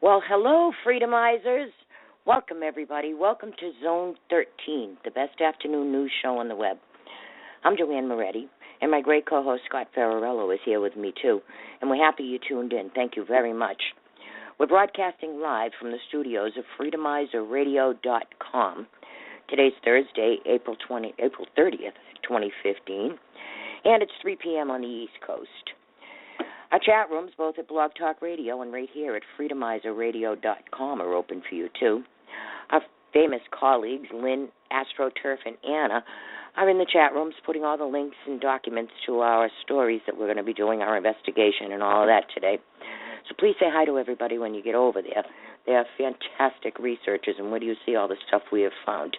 Well, hello, Freedomizers. Welcome, everybody. Welcome to Zone 13, the best afternoon news show on the web. I'm Joanne Moretti, and my great co-host Scott Ferrarello is here with me, too, and we're happy you tuned in. Thank you very much. We're broadcasting live from the studios of FreedomizerRadio.com. Today's Thursday, April 30th, 2015, and it's 3 p.m. on the East Coast. Our chat rooms, both at Blog Talk Radio and right here at FreedomizerRadio.com, are open for you, too. Our famous colleagues, Lynn, AstroTurf, and Anna, are in the chat rooms putting all the links and documents to our stories that we're going to be doing, our investigation and all of that today. So please say hi to everybody when you get over there. They are fantastic researchers, and where do you see all the stuff we have found?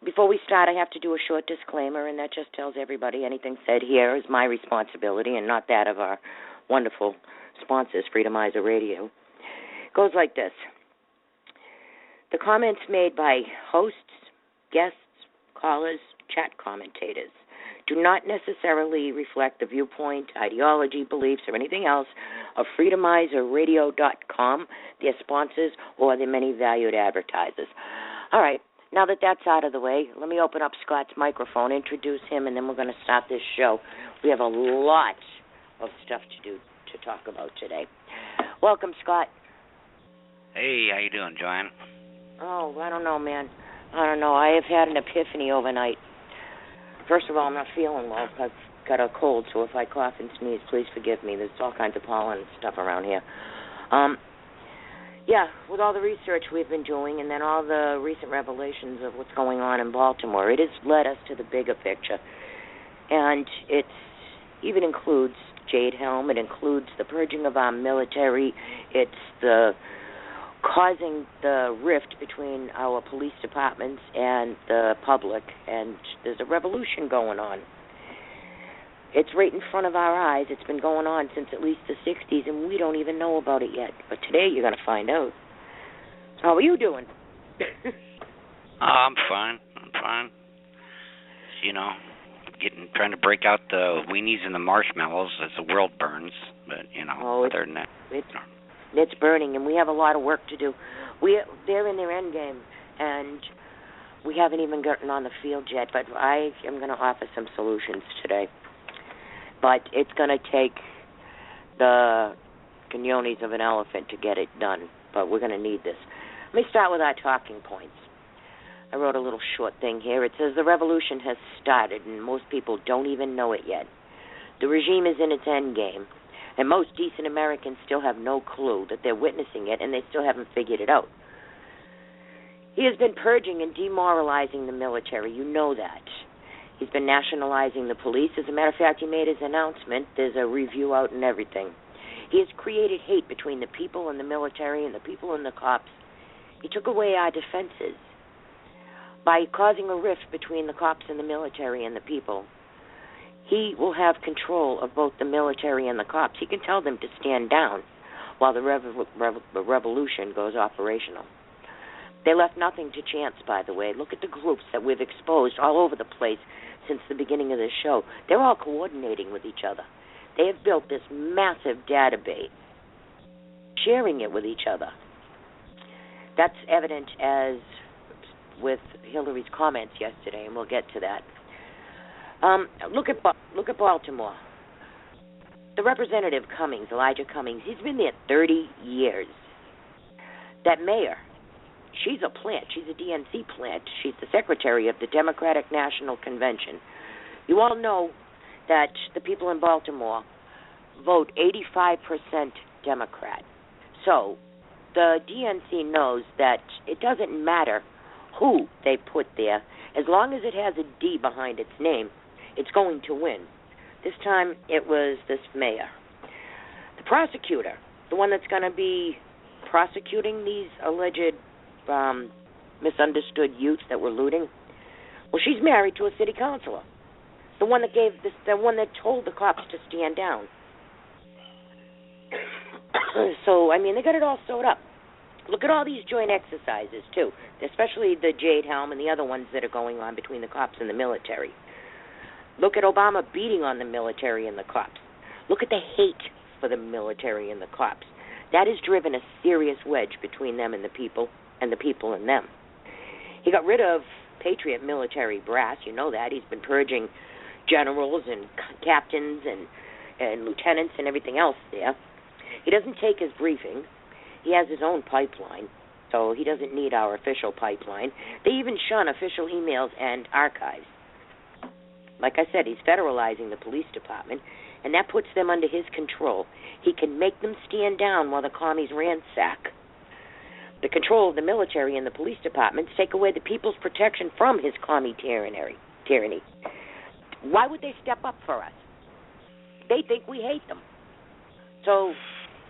Before we start, I have to do a short disclaimer, and that just tells everybody anything said here is my responsibility and not that of our wonderful sponsors, Freedomizer Radio. It goes like this. The comments made by hosts, guests, callers, chat commentators do not necessarily reflect the viewpoint, ideology, beliefs, or anything else of FreedomizerRadio.com, their sponsors, or their many valued advertisers. All right. Now that that's out of the way, let me open up Scott's microphone, introduce him, and then we're going to start this show. We have a lot of stuff to talk about today. Welcome, Scott. Hey, how you doing, Joanne? Oh, I don't know, man. I don't know. I have had an epiphany overnight. First of all, I'm not feeling well. I've got a cold, so if I cough and sneeze, please forgive me. There's all kinds of pollen and stuff around here. Yeah, with all the research we've been doing and then all the recent revelations of what's going on in Baltimore, it has led us to the bigger picture. And it even includes Jade Helm. It includes the purging of our military. It's the causing the rift between our police departments and the public. And there's a revolution going on. It's right in front of our eyes. It's been going on since at least the 60s, and we don't even know about it yet. But today you're going to find out. How are you doing? I'm fine. You know, trying to break out the weenies and the marshmallows as the world burns. But, other than that. It's burning, and we have a lot of work to do. They're in their end game, and we haven't even gotten on the field yet. But I am going to offer some solutions today. But it's going to take the canyones of an elephant to get it done. But we're going to need this. Let me start with our talking points. I wrote a little short thing here. It says the revolution has started, and most people don't even know it yet. The regime is in its end game, and most decent Americans still have no clue that they're witnessing it, and they still haven't figured it out. He has been purging and demoralizing the military. You know that. He's been nationalizing the police. As a matter of fact, he made his announcement. There's a review out and everything. He has created hate between the people and the military and the people and the cops. He took away our defenses by causing a rift between the cops and the military and the people. He will have control of both the military and the cops. He can tell them to stand down while the revolution goes operational. They left nothing to chance, by the way. Look at the groups that we've exposed all over the place since the beginning of this show. They're all coordinating with each other. They have built this massive database, sharing it with each other. That's evident as with Hillary's comments yesterday, and we'll get to that. Look at Baltimore. The Representative Cummings, Elijah Cummings, he's been there 30 years. That mayor, she's a plant. She's a DNC plant. She's the secretary of the Democratic National Convention. You all know that the people in Baltimore vote 85% Democrat. So the DNC knows that it doesn't matter who they put there. As long as it has a D behind its name, it's going to win. This time it was this mayor. The prosecutor, the one that's going to be prosecuting these alleged misunderstood youths that were looting, well, she's married to a city councilor, the one that told the cops to stand down. So, I mean, they got it all sewed up. Look at all these joint exercises, too, especially the Jade Helm and the other ones that are going on between the cops and the military. Look at Obama beating on the military and the cops. Look at the hate for the military and the cops. That has driven a serious wedge between them and the people and them. He got rid of Patriot military brass. You know that. He's been purging generals and captains and lieutenants and everything else there. He doesn't take his briefings. He has his own pipeline, so he doesn't need our official pipeline. They even shun official emails and archives. Like I said, he's federalizing the police department, and that puts them under his control. He can make them stand down while the commies ransack. The control of the military and the police departments take away the people's protection from his commie tyranny. Why would they step up for us? They think we hate them. So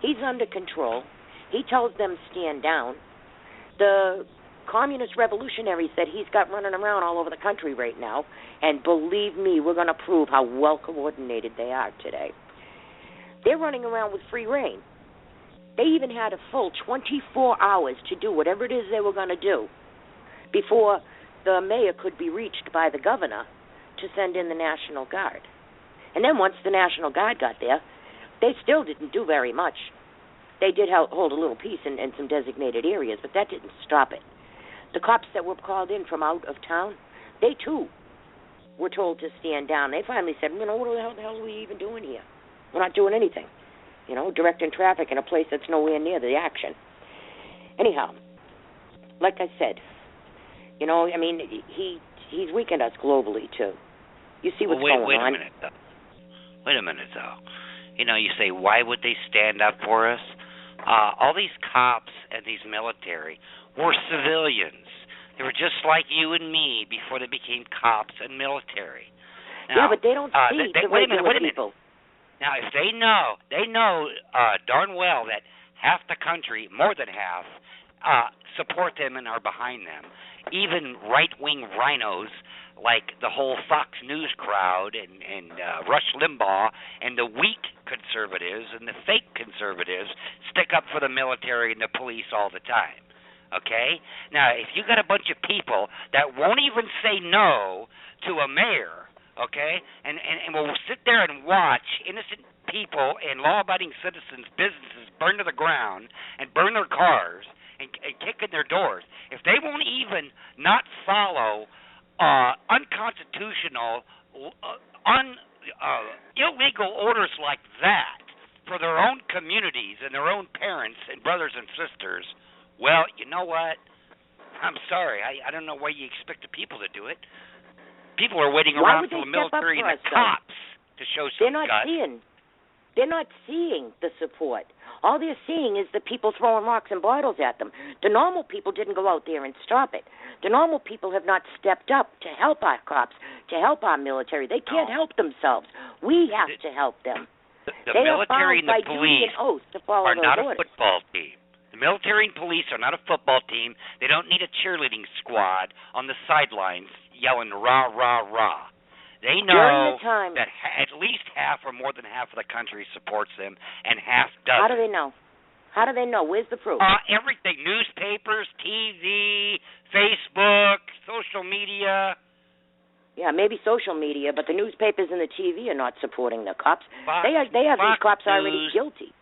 he's under control. He tells them stand down. The communist revolutionaries that he's got running around all over the country right now, and believe me, we're going to prove how well coordinated they are today. They're running around with free rein. They even had a full 24 hours to do whatever it is they were going to do before the mayor could be reached by the governor to send in the National Guard. And then once the National Guard got there, they still didn't do very much. They did hold a little peace in some designated areas, but that didn't stop it. The cops that were called in from out of town, they too were told to stand down. They finally said, what the hell are we even doing here? We're not doing anything. Directing traffic in a place that's nowhere near the action. Anyhow, like I said, he's weakened us globally too. You see what's going on. Wait a minute, though. You say, why would they stand up for us? All these cops and these military were civilians. They were just like you and me before they became cops and military. Now, yeah, but they don't see the regular people. Now, if they know darn well that half the country, more than half, support them and are behind them. Even right-wing rhinos like the whole Fox News crowd and Rush Limbaugh and the weak conservatives and the fake conservatives stick up for the military and the police all the time. Okay? Now, if you got a bunch of people that won't even say no to a mayor, okay, and will sit there and watch innocent people and law-abiding citizens' businesses burn to the ground and burn their cars and kick in their doors, if they won't even not follow unconstitutional, illegal orders like that for their own communities and their own parents and brothers and sisters, well, you know what? I'm sorry. I don't know why you expect the people to do it. People are waiting around for the military and the cops to show some guts. They're not seeing the support. All they're seeing is the people throwing rocks and bottles at them. The normal people didn't go out there and stop it. The normal people have not stepped up to help our cops, to help our military. They can't help themselves. We have to help them. The military and the police are not a orders. Football team. The military and police are not a football team. They don't need a cheerleading squad on the sidelines yelling rah, rah, rah. They know that at least half or more than half of the country supports them, and half doesn't. How do they know? How do they know? Where's the proof? Everything. Newspapers, TV, Facebook, social media. Yeah, maybe social media, but the newspapers and the TV are not supporting the cops. They have these cops already guilty.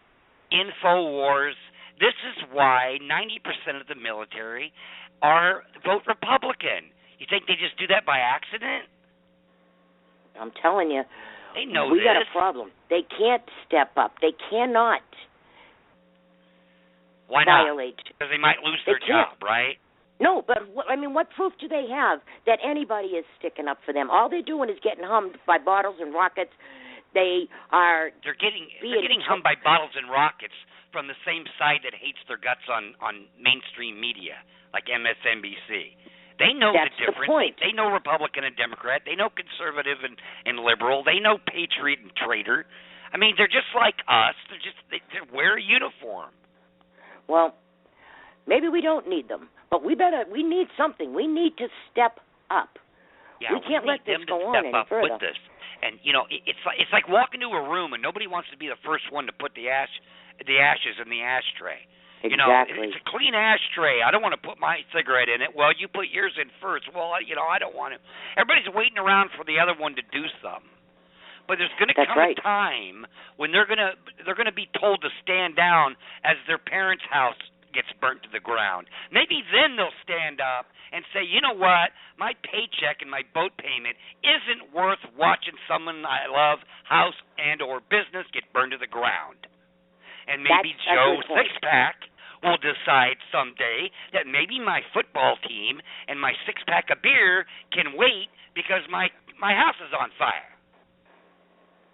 InfoWars. This is why 90% of the military vote Republican. You think they just do that by accident? I'm telling you, they know we got a problem. They can't step up. They cannot. Why not? Violate. Because they might lose their job, right? No, but what proof do they have that anybody is sticking up for them? All they're doing is getting hummed by bottles and rockets. They're getting hummed by bottles and rockets from the same side that hates their guts on mainstream media, like MSNBC. They know the difference. They know Republican and Democrat. They know conservative and liberal. They know patriot and traitor. I mean, they're just like us. They wear a uniform. Well, maybe we don't need them, but we need something. We need to step up. Yeah, we can't let this go on any further. With this. And it's like walking into a room and nobody wants to be the first one to put the ashes in the ashtray. Exactly. It's a clean ashtray. I don't want to put my cigarette in it. Well, you put yours in first. Well, I don't want to. Everybody's waiting around for the other one to do something. But there's going to That's come right. a time when they're going to be told to stand down as their parents' house gets burnt to the ground. Maybe then they'll stand up and say, you know what, my paycheck and my boat payment isn't worth watching someone I love, house and or business get burned to the ground. And maybe That's a Joe good point. Sixpack will decide someday that maybe my football team and my six-pack of beer can wait because my house is on fire.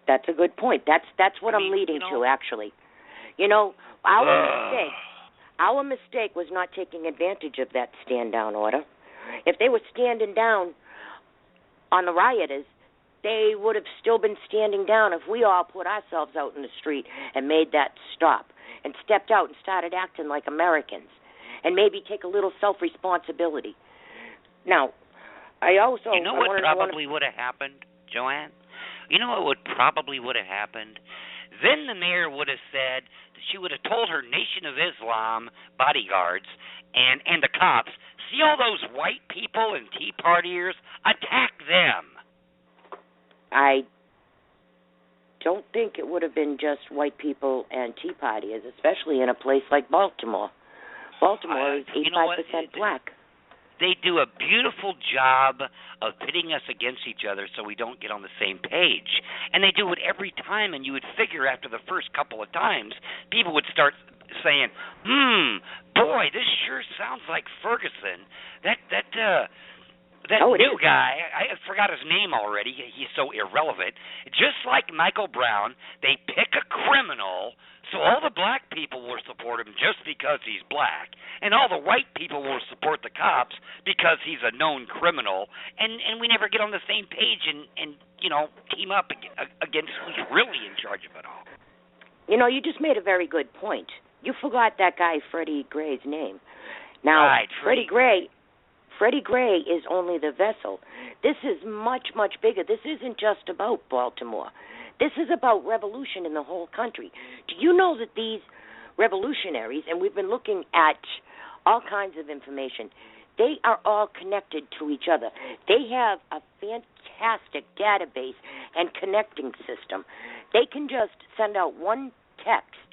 That's a good point. That's what I'm leading to, actually. You know, our mistake was not taking advantage of that stand-down order. If they were standing down on the rioters, they would have still been standing down if we all put ourselves out in the street and made that stop and stepped out and started acting like Americans and maybe take a little self-responsibility. Now, I also... You know what probably would have happened, Joanne? You know what probably would have happened? Then the mayor would have said, she would have told her Nation of Islam bodyguards and the cops, see all those white people and Tea Partiers? Attack them. I don't think it would have been just white people and Tea Partiers, especially in a place like Baltimore. Baltimore is 85% black. They do a beautiful job of pitting us against each other so we don't get on the same page. And they do it every time, and you would figure after the first couple of times, people would start saying, boy, this sure sounds like Ferguson. That new guy, I forgot his name already. He's so irrelevant. Just like Michael Brown, they pick a criminal, so all the black people will support him just because he's black, and all the white people will support the cops because he's a known criminal, and we never get on the same page and team up against who's really in charge of it all. You know, you just made a very good point. You forgot that guy Freddie Gray's name. Now, right, Freddie Gray is only the vessel. This is much, much bigger. This isn't just about Baltimore. This is about revolution in the whole country. Do you know that these revolutionaries, and we've been looking at all kinds of information, they are all connected to each other. They have a fantastic database and connecting system. They can just send out one text,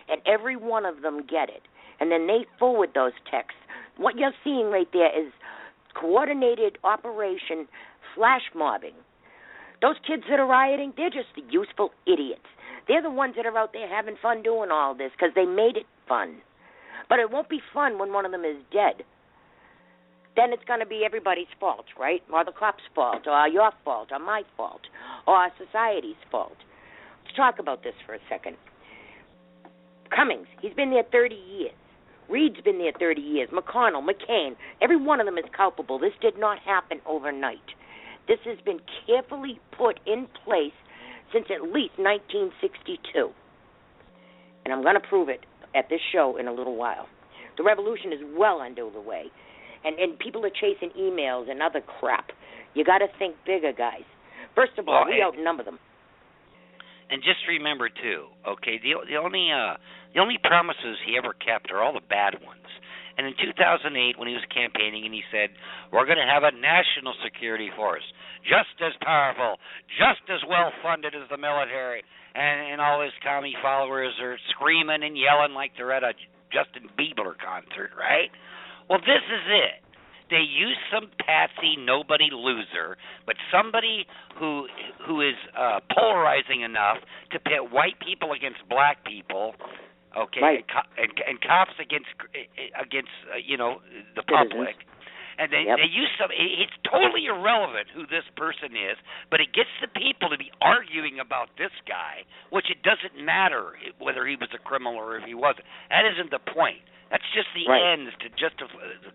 and every one of them get it. And then they forward those texts. What you're seeing right there is coordinated operation flash mobbing. Those kids that are rioting, they're just the useful idiots. They're the ones that are out there having fun doing all this because they made it fun. But it won't be fun when one of them is dead. Then it's going to be everybody's fault, right? Or the cops' fault, or your fault, or my fault, or our society's fault. Let's talk about this for a second. Cummings, he's been there 30 years. Reed's been there 30 years. McConnell, McCain, every one of them is culpable. This did not happen overnight. This has been carefully put in place since at least 1962. And I'm going to prove it at this show in a little while. The revolution is well underway. And people are chasing emails and other crap. You got to think bigger, guys. First of all, we outnumber them. And just remember, too, okay, the only promises he ever kept are all the bad ones. And in 2008, when he was campaigning and he said, we're going to have a national security force, just as powerful, just as well-funded as the military, and all his commie followers are screaming and yelling like they're at a Justin Bieber concert, right? Well, this is it. They use some patsy nobody loser, but somebody who is polarizing enough to pit white people against black people, okay, right, and cops against the public. And they use some. It's totally irrelevant who this person is, but it gets the people to be arguing about this guy, which it doesn't matter whether he was a criminal or if he wasn't. That isn't the point. That's just the ends to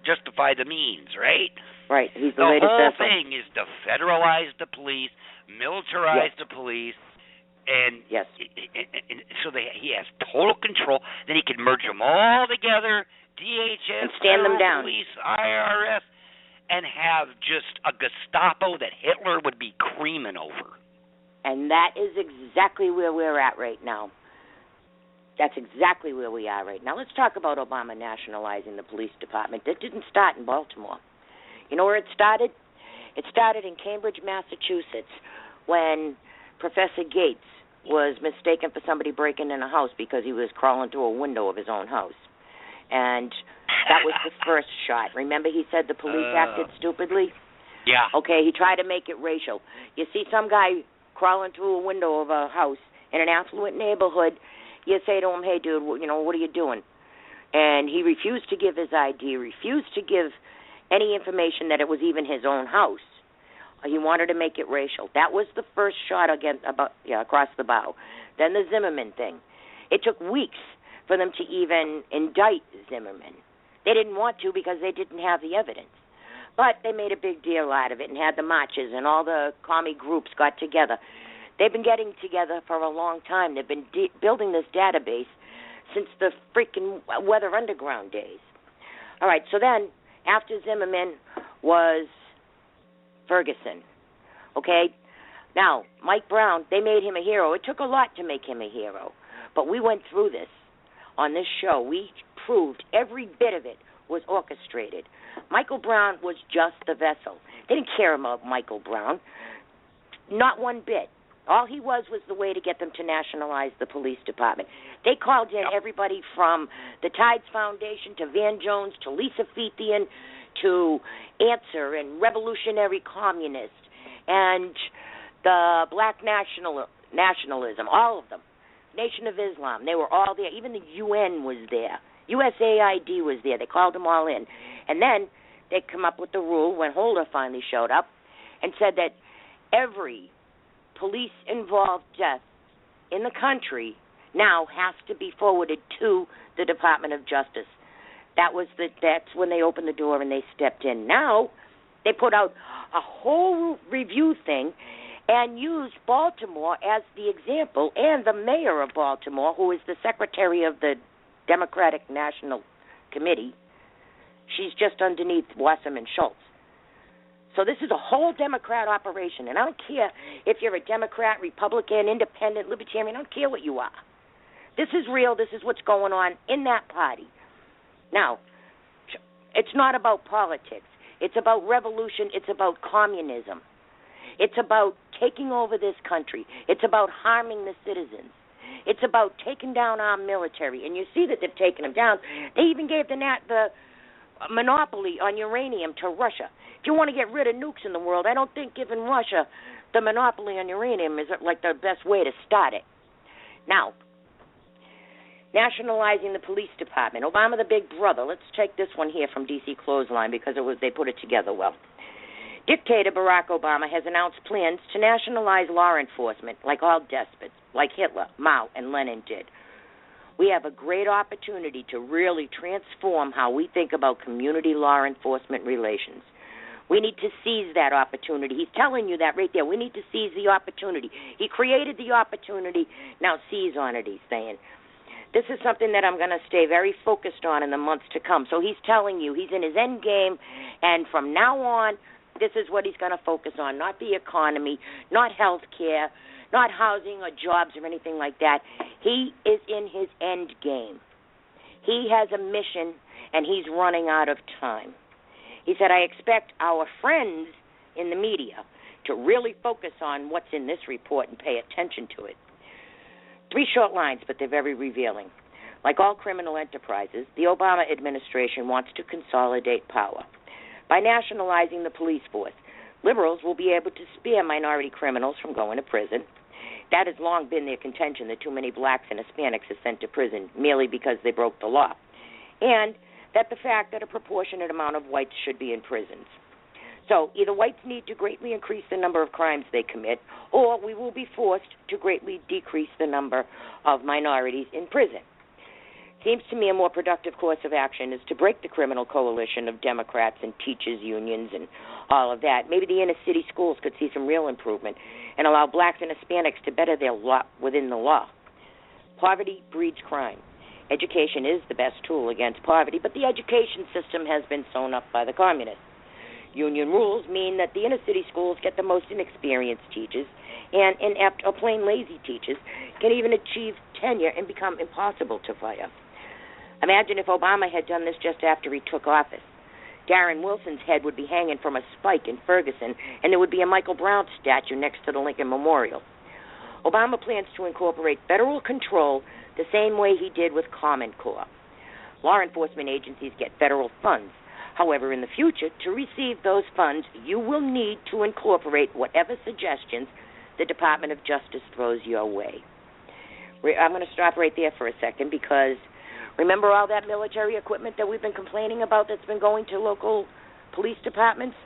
justify the means, right? Right. He's the latest whole vessel. thing is to federalize the police, militarize the police, and so he has total control. Then he can merge them all together, DHS, and stand them down, police, IRS, and have just a Gestapo that Hitler would be creaming over. And that is exactly where we're at right now. That's exactly where we are right now. Let's talk about Obama nationalizing the police department. That didn't start in Baltimore. You know where it started? It started in Cambridge, Massachusetts, when Professor Gates was mistaken for somebody breaking in a house because he was crawling through a window of his own house. And that was the first shot. Remember he said the police acted stupidly? Yeah. Okay, he tried to make it racial. You see some guy crawling through a window of a house in an affluent neighborhood, you say to him, hey, dude, what are you doing? And he refused to give his ID, refused to give any information that it was even his own house. He wanted to make it racial. That was the first shot across the bow. Then the Zimmerman thing. It took weeks for them to even indict Zimmerman. They didn't want to because they didn't have the evidence. But they made a big deal out of it and had the marches, and all the commie groups got together. They've been getting together for a long time. They've been building this database since the freaking Weather Underground days. All right, so then after Zimmerman was Ferguson, okay? Now, Mike Brown, they made him a hero. It took a lot to make him a hero, but we went through this on this show. We proved every bit of it was orchestrated. Michael Brown was just the vessel. They didn't care about Michael Brown, not one bit. All he was the way to get them to nationalize the police department. They called in everybody from the Tides Foundation to Van Jones to Lisa Fethian to Answer and Revolutionary Communist and the Black Nationalism, all of them. Nation of Islam, they were all there. Even the UN was there. USAID was there. They called them all in. And then they come up with the rule when Holder finally showed up and said that every police-involved death in the country now has to be forwarded to the Department of Justice. That's when they opened the door and they stepped in. Now they put out a whole review thing and used Baltimore as the example, and the mayor of Baltimore, who is the secretary of the Democratic National Committee. She's just underneath Wasserman Schultz. So this is a whole Democrat operation, and I don't care if you're a Democrat, Republican, Independent, Libertarian. I don't care what you are. This is real. This is what's going on in that party. Now, it's not about politics. It's about revolution. It's about communism. It's about taking over this country. It's about harming the citizens. It's about taking down our military. And you see that they've taken them down. They even gave the monopoly on uranium to Russia. If you want to get rid of nukes in the world, I don't think giving Russia the monopoly on uranium is like the best way to start it. Now, nationalizing the police department. Obama the big brother. Let's take this one here from DC Clothesline because they put it together well. Dictator Barack Obama has announced plans to nationalize law enforcement like all despots, like Hitler, Mao, and Lenin did. We have a great opportunity to really transform how we think about community law enforcement relations. We need to seize that opportunity. He's telling you that right there. We need to seize the opportunity. He created the opportunity. Now seize on it, he's saying. This is something that I'm going to stay very focused on in the months to come. So he's telling you he's in his end game, and from now on, this is what he's going to focus on, not the economy, not health care, not housing or jobs or anything like that. He is in his end game. He has a mission, and he's running out of time. He said, I expect our friends in the media to really focus on what's in this report and pay attention to it. 3 short lines, but they're very revealing. Like all criminal enterprises, the Obama administration wants to consolidate power. By nationalizing the police force, liberals will be able to spare minority criminals from going to prison. That has long been their contention, that too many blacks and Hispanics are sent to prison merely because they broke the law, and that the fact that a proportionate amount of whites should be in prisons. So either whites need to greatly increase the number of crimes they commit, or we will be forced to greatly decrease the number of minorities in prison. Seems to me a more productive course of action is to break the criminal coalition of Democrats and teachers' unions and all of that. Maybe the inner-city schools could see some real improvement and allow blacks and Hispanics to better their lot within the law. Poverty breeds crime. Education is the best tool against poverty, but the education system has been sewn up by the communists. Union rules mean that the inner-city schools get the most inexperienced teachers, and inept or plain lazy teachers can even achieve tenure and become impossible to fire. Imagine if Obama had done this just after he took office. Darren Wilson's head would be hanging from a spike in Ferguson, and there would be a Michael Brown statue next to the Lincoln Memorial. Obama plans to incorporate federal control the same way he did with Common Core. Law enforcement agencies get federal funds. However, in the future, to receive those funds, you will need to incorporate whatever suggestions the Department of Justice throws your way. I'm going to stop right there for a second because remember all that military equipment that we've been complaining about that's been going to local police departments?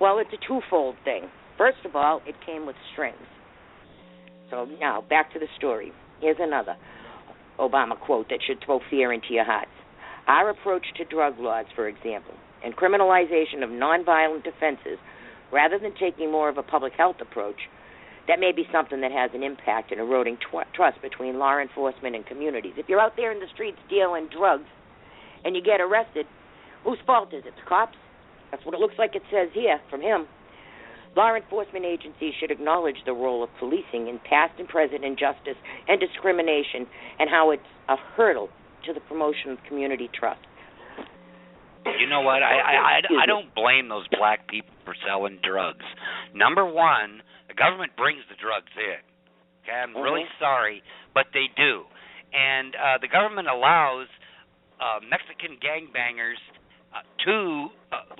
Well, it's a twofold thing. First of all, it came with strings. So now, back to the story. Here's another Obama quote that should throw fear into your hearts. Our approach to drug laws, for example, and criminalization of nonviolent offenses, rather than taking more of a public health approach, that may be something that has an impact in eroding trust between law enforcement and communities. If you're out there in the streets dealing drugs and you get arrested, whose fault is it? The cops? That's what it looks like it says here from him. Law enforcement agencies should acknowledge the role of policing in past and present injustice and discrimination and how it's a hurdle to the promotion of community trust. You know what? I don't blame those black people for selling drugs. Number one, the government brings the drugs in. Okay, I'm really sorry, but they do. And the government allows Mexican gangbangers to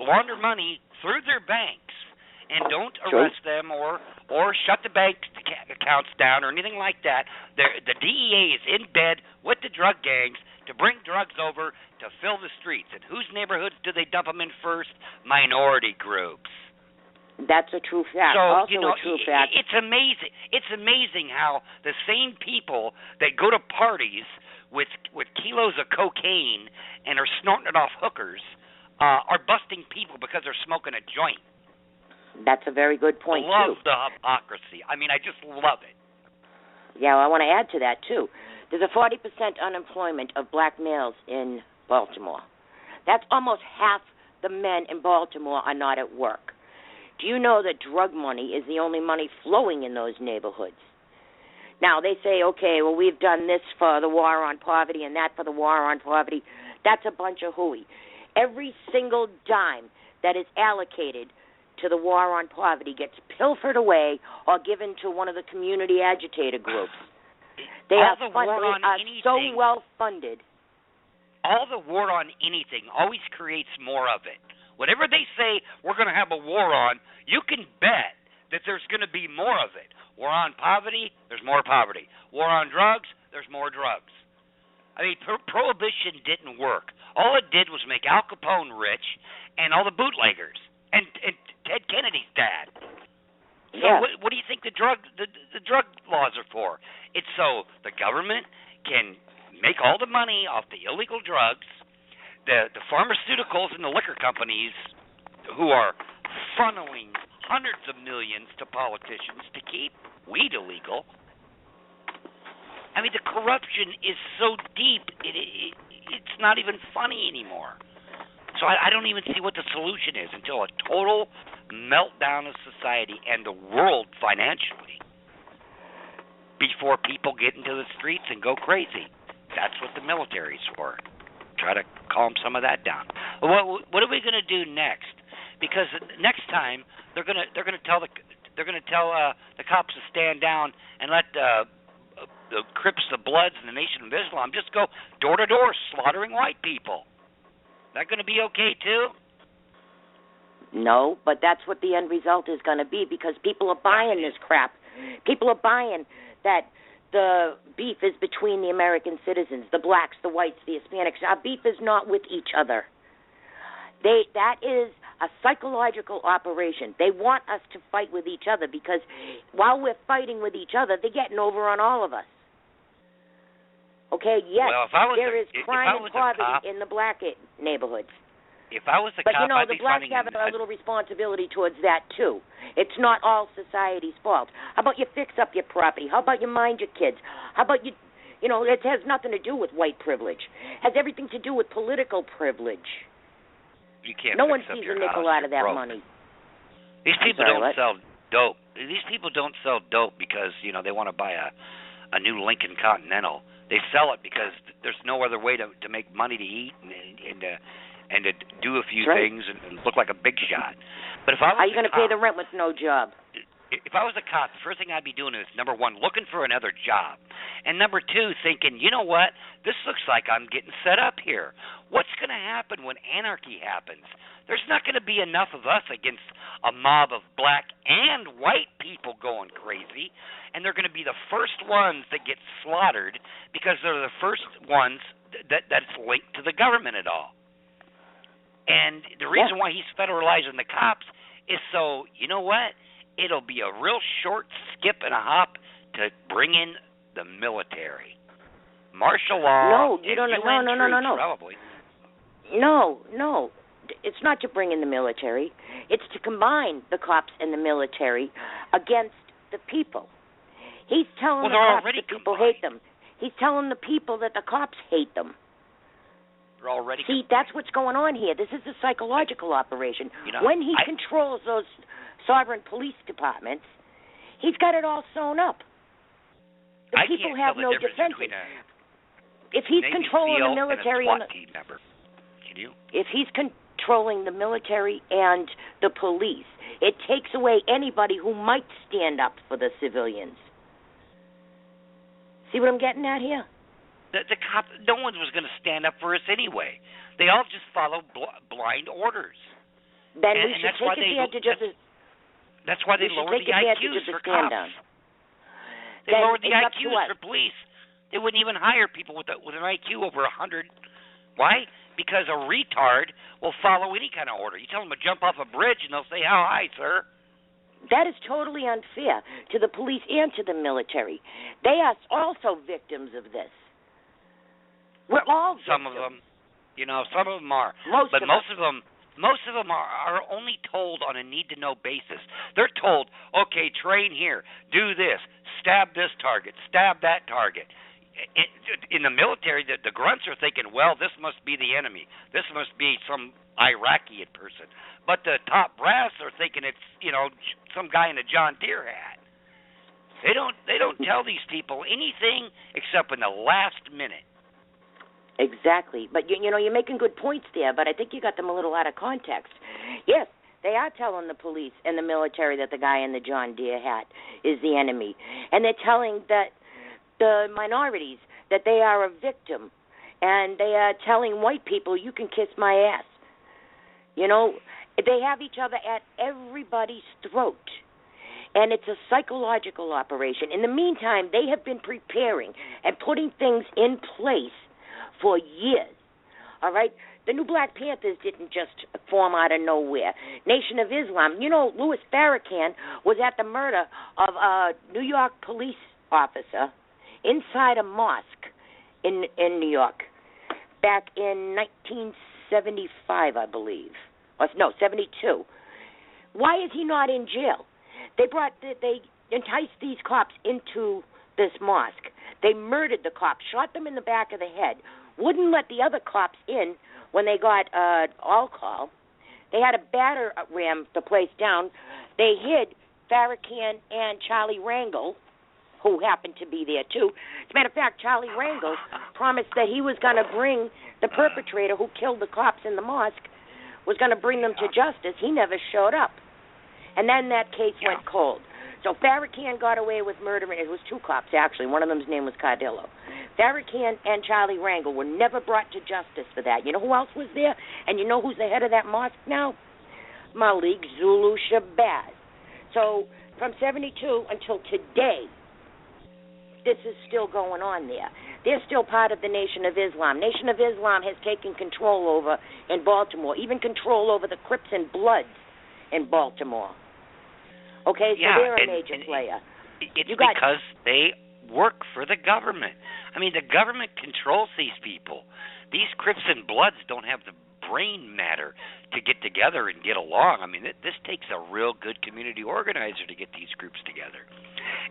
launder money through their banks and don't arrest them or shut the bank accounts down or anything like that. The DEA is in bed with the drug gangs to bring drugs over to fill the streets. And whose neighborhoods do they dump them in first? Minority groups. That's a true fact. So, also a true fact. It's amazing. It's amazing how the same people that go to parties with kilos of cocaine and are snorting it off hookers are busting people because they're smoking a joint. That's a very good point, too. I love the hypocrisy. I mean, I just love it. Yeah, well, I want to add to that, too. There's a 40% unemployment of black males in Baltimore. That's almost half the men in Baltimore are not at work. Do you know that drug money is the only money flowing in those neighborhoods? Now, they say, okay, well, we've done this for the war on poverty and that for the war on poverty. That's a bunch of hooey. Every single dime that is allocated to the war on poverty gets pilfered away or given to one of the community agitator groups. They are so well funded. All the war on anything always creates more of it. Whatever they say we're going to have a war on, you can bet that there's going to be more of it. War on poverty, there's more poverty. War on drugs, there's more drugs. I mean, prohibition didn't work. All it did was make Al Capone rich and all the bootleggers and Ted Kennedy's dad. So yeah. What do you think the drug laws are for? It's so the government can make all the money off the illegal drugs. The pharmaceuticals and the liquor companies who are funneling hundreds of millions to politicians to keep weed illegal. I mean, the corruption is so deep, it's not even funny anymore. So I don't even see what the solution is until a total meltdown of society and the world financially before people get into the streets and go crazy. That's what the military's for. Try to calm some of that down. What are we going to do next? Because next time they're going to tell the cops to stand down and let the Crips, the Bloods, and the Nation of Islam just go door to door slaughtering white people. That going to be okay too? No, but that's what the end result is going to be because people are buying this crap. People are buying that the beef is between the American citizens, the blacks, the whites, the Hispanics. Our beef is not with each other. That is a psychological operation. They want us to fight with each other because while we're fighting with each other, they're getting over on all of us. Okay, yes, there is crime and poverty in the black neighborhoods. If I was a cop, I'd be the blacks have a little responsibility towards that, too. It's not all society's fault. How about you fix up your property? How about you mind your kids? How about you it has nothing to do with white privilege. It has everything to do with political privilege. You can't no one fix sees up your a nickel house, out of that broke. money. These people don't sell dope. These people don't sell dope because, they want to buy a new Lincoln Continental. They sell it because there's no other way to make money to eat and to do a few things and look like a big shot. But if I was how are you going to pay the rent with no job? if I was a cop, the first thing I'd be doing is, number one, looking for another job. And number two, thinking, you know what? This looks like I'm getting set up here. What's going to happen when anarchy happens? There's not going to be enough of us against a mob of black and white people going crazy. And they're going to be the first ones that get slaughtered because they're the first ones that's linked to the government at all. And the reason why he's federalizing the cops is so, you know what? It'll be a real short skip and a hop to bring in the military. Martial law. No, you don't. No. Probably. No. It's not to bring in the military. It's to combine the cops and the military against the people. He's telling the cops that people hate them. He's telling the people that the cops hate them. They're already. See, that's what's going on here. This is a psychological operation. When he controls those sovereign police departments, he's got it all sewn up. The people have no defenses. If he's controlling the military and a SWAT team member, can you? If he's controlling the military and the police, it takes away anybody who might stand up for the civilians. See what I'm getting at here? The cop, no one was going to stand up for us anyway. They all just follow blind orders. Then we should take advantage of the. That's why they lowered the IQs for cops. They lowered the IQs for police. They wouldn't even hire people with an IQ over 100. Why? Because a retard will follow any kind of order. You tell them to jump off a bridge, and they'll say, "How high, sir?" That is totally unfair to the police and to the military. They are also victims of this. We're all victims. Some of them, some of them are. Most of them are only told on a need-to-know basis. They're told, okay, train here, do this, stab this target, stab that target. In the military, the grunts are thinking, well, this must be the enemy. This must be some Iraqi person. But the top brass are thinking it's, some guy in a John Deere hat. They don't tell these people anything except in the last minute. Exactly. But, you're making good points there, but I think you got them a little out of context. Yes, they are telling the police and the military that the guy in the John Deere hat is the enemy. And they're telling the minorities that they are a victim. And they are telling white people, you can kiss my ass. They have each other at everybody's throat. And it's a psychological operation. In the meantime, they have been preparing and putting things in place for years, all right? The new Black Panthers didn't just form out of nowhere. Nation of Islam, Louis Farrakhan was at the murder of a New York police officer inside a mosque in New York back in 1975, I believe. No, 72. Why is he not in jail? They enticed these cops into this mosque. They murdered the cops, shot them in the back of the head, wouldn't let the other cops in when they got all call. They had a batter ram the place down. They hid Farrakhan and Charlie Rangel, who happened to be there too. As a matter of fact, Charlie Rangel promised that he was going to bring the perpetrator who killed the cops in the mosque, was going to bring them to justice. He never showed up. And then that case went cold. So Farrakhan got away with murdering, it was two cops actually, one of them's name was Cardillo. Farrakhan and Charlie Rangel were never brought to justice for that. You know who else was there? And you know who's the head of that mosque now? Malik Zulu Shabazz. So from 72 until today, this is still going on there. They're still part of the Nation of Islam. Nation of Islam has taken control over in Baltimore, even control over the Crips and Bloods in Baltimore. Okay, so they're a major player. It's because they work for the government. I mean, the government controls these people. These Crips and Bloods don't have the brain matter to get together and get along. I mean, this takes a real good community organizer to get these groups together.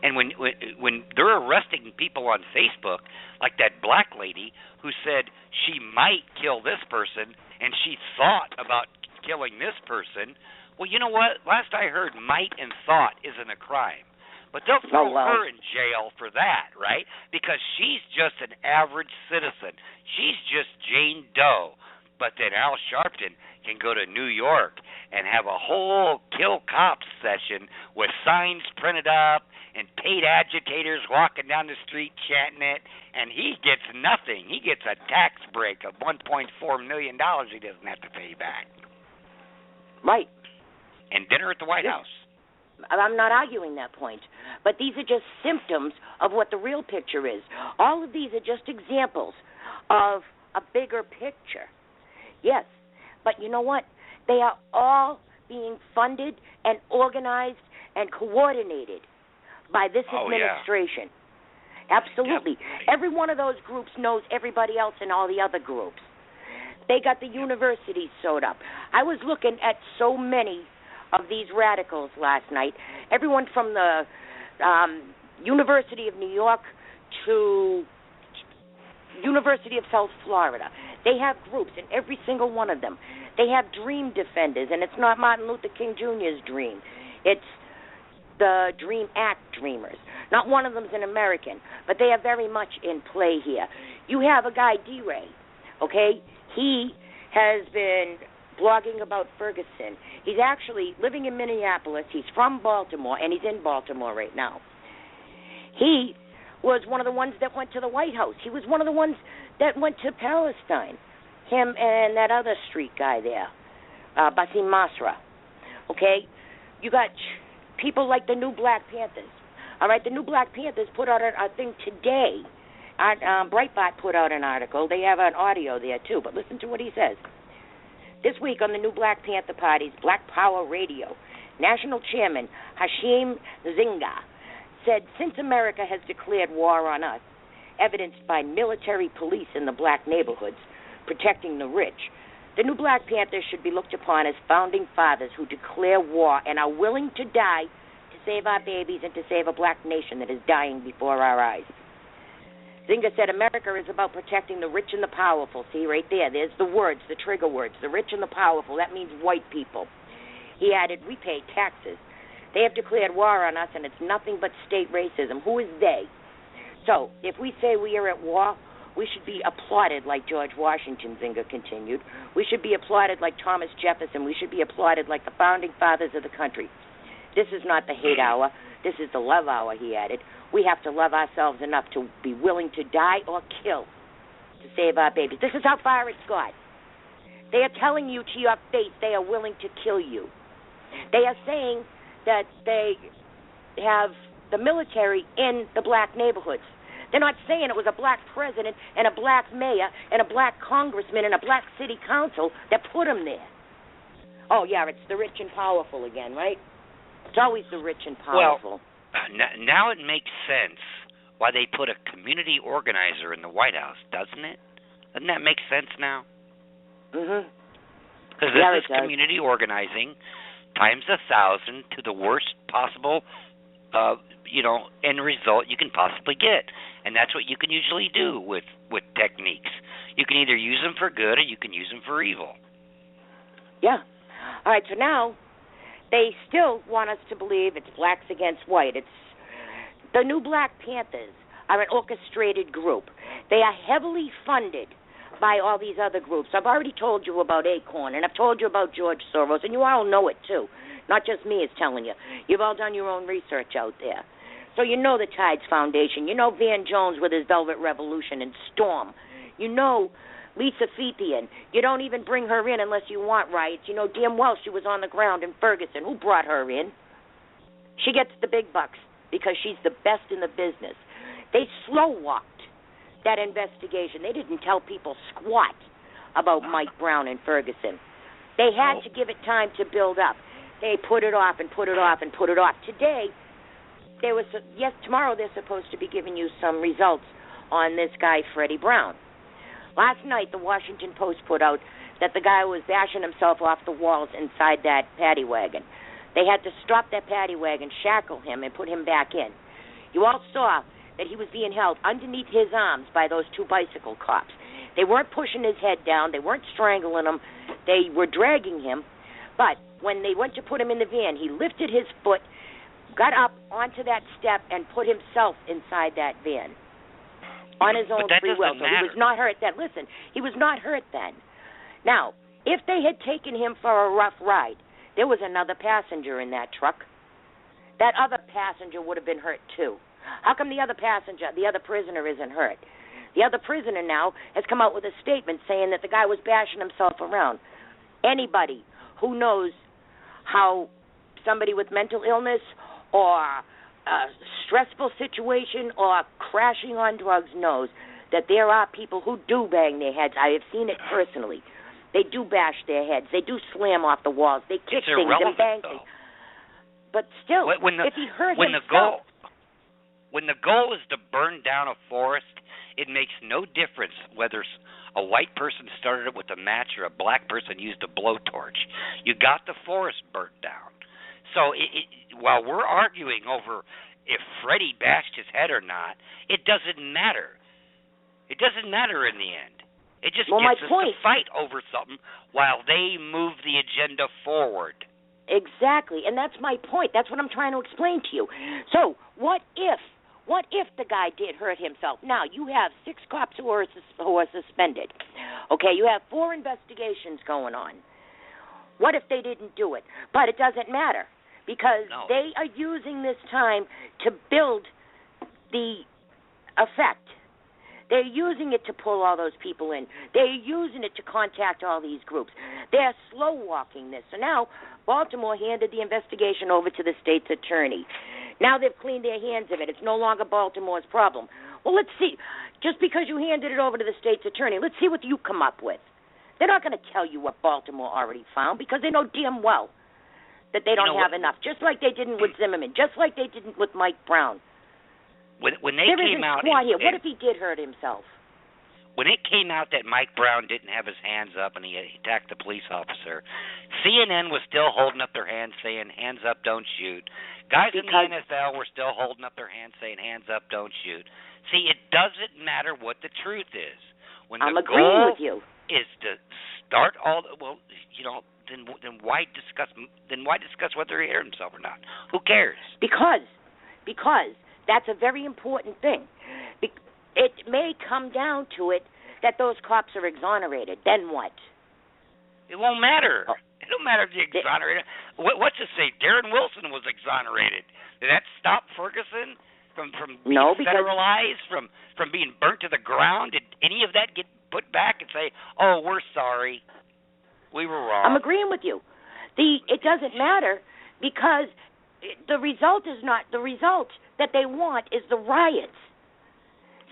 And when they're arresting people on Facebook, like that black lady who said she might kill this person and she thought about killing this person, well, you know what? Last I heard, might and thought isn't a crime. But they'll throw her in jail for that, right? Because she's just an average citizen. She's just Jane Doe. But then Al Sharpton can go to New York and have a whole kill cops session with signs printed up and paid agitators walking down the street chanting it, and he gets nothing. He gets a tax break of $1.4 million he doesn't have to pay back. Right. And dinner at the White House. I'm not arguing that point, but these are just symptoms of what the real picture is. All of these are just examples of a bigger picture. Yes, but you know what? They are all being funded and organized and coordinated by this administration. Yeah. Absolutely. Yep. Every one of those groups knows everybody else in all the other groups. They got the universities sewed up. I was looking at so many of these radicals last night, everyone from the University of New York to University of South Florida. They have groups in every single one of them. They have dream defenders, and it's not Martin Luther King Jr.'s dream. It's the Dream Act dreamers. Not one of them's an American, but they are very much in play here. You have a guy, D-Ray, okay? He has been blogging about Ferguson. He's actually living in Minneapolis. He's from Baltimore, and he's in Baltimore right now. He was one of the ones that went to the White House. He was one of the ones that went to Palestine, him and that other street guy there, Bassem Masra. Okay? You got people like the New Black Panthers. All right, the New Black Panthers put out a thing today. Breitbart put out an article. They have an audio there, too, but listen to what he says. This week on the New Black Panther Party's Black Power Radio, National Chairman Hashim Zinga said, since America has declared war on us, evidenced by military police in the black neighborhoods protecting the rich, the New Black Panthers should be looked upon as founding fathers who declare war and are willing to die to save our babies and to save a black nation that is dying before our eyes. Zinga said America is about protecting the rich and the powerful. See, right there, there's the words, the trigger words, the rich and the powerful. That means white people. He added, we pay taxes. They have declared war on us, and it's nothing but state racism. Who is they? So, if we say we are at war, we should be applauded like George Washington, Zinga continued. We should be applauded like Thomas Jefferson. We should be applauded like the founding fathers of the country. This is not the hate hour. This is the love hour, he added. We have to love ourselves enough to be willing to die or kill to save our babies. This is how far it's got. They are telling you to your face they are willing to kill you. They are saying that they have the military in the black neighborhoods. They're not saying it was a black president and a black mayor and a black congressman and a black city council that put them there. Oh, yeah, it's the rich and powerful again, right? It's always the rich and powerful. Well, now it makes sense why they put a community organizer in the White House, doesn't it? Doesn't that make sense now? Mm-hmm. Because this is community organizing times 1,000 to the worst possible, end result you can possibly get. And that's what you can usually do with techniques. You can either use them for good or you can use them for evil. Yeah. All right, so now they still want us to believe it's blacks against white. It's the New Black Panthers are an orchestrated group. They are heavily funded by all these other groups. I've already told you about Acorn, and I've told you about George Soros, and you all know it too. Not just me is telling you. You've all done your own research out there. So you know the Tides Foundation. You know Van Jones with his Velvet Revolution and Storm. You know Lisa Fethian. You don't even bring her in unless you want riots. You know damn well she was on the ground in Ferguson. Who brought her in? She gets the big bucks because she's the best in the business. They slow-walked that investigation. They didn't tell people squat about Mike Brown and Ferguson. They had to give it time to build up. They put it off and put it off and put it off. Today, tomorrow they're supposed to be giving you some results on this guy, Freddie Brown. Last night, the Washington Post put out that the guy was bashing himself off the walls inside that paddy wagon. They had to stop that paddy wagon, shackle him, and put him back in. You all saw that he was being held underneath his arms by those two bicycle cops. They weren't pushing his head down. They weren't strangling him. They were dragging him. But when they went to put him in the van, he lifted his foot, got up onto that step, and put himself inside that van on his own free will. So he was not hurt then. Listen, he was not hurt then. Now, if they had taken him for a rough ride, there was another passenger in that truck. That other passenger would have been hurt too. How come the other prisoner isn't hurt? The other prisoner now has come out with a statement saying that the guy was bashing himself around. Anybody who knows how somebody with mental illness or a stressful situation or crashing on drugs knows that there are people who do bang their heads. I have seen it personally. They do bash their heads. They do slam off the walls. They kick things and bang things. But still, if he hurt himself... When the goal is to burn down a forest, it makes no difference whether a white person started it with a match or a black person used a blowtorch. You got the forest burnt down. So while we're arguing over if Freddie bashed his head or not, it doesn't matter. It doesn't matter in the end. It just gets us to fight over something while they move the agenda forward. Exactly, and that's my point. That's what I'm trying to explain to you. So what if the guy did hurt himself? Now, you have 6 cops who are suspended. Okay, you have 4 investigations going on. What if they didn't do it? But it doesn't matter because they are using this time to build the effect. They're using it to pull all those people in. They're using it to contact all these groups. They're slow-walking this. So now Baltimore handed the investigation over to the state's attorney. Now they've cleaned their hands of it. It's no longer Baltimore's problem. Well, let's see. Just because you handed it over to the state's attorney, let's see what you come up with. They're not going to tell you what Baltimore already found because they know damn well that they don't have enough, just like they didn't with Zimmerman, just like they didn't with Mike Brown. When they came out, what if he did hurt himself? When it came out that Mike Brown didn't have his hands up and he attacked the police officer, CNN was still holding up their hands saying, hands up, don't shoot. Guys in the NFL were still holding up their hands saying, hands up, don't shoot. See, it doesn't matter what the truth is. When I'm the agreeing goal with you. Is to start all then why discuss whether he hurt himself or not? Who cares? Because that's a very important thing. It may come down to it that those cops are exonerated. Then what? It won't matter. It don't matter if you're exonerated. What's it say? Darren Wilson was exonerated. Did that stop Ferguson from being federalized, from being burnt to the ground? Did any of that get put back and say, oh, we're sorry, we were wrong? I'm agreeing with you. It doesn't matter because the result is not the result that they want is the riots.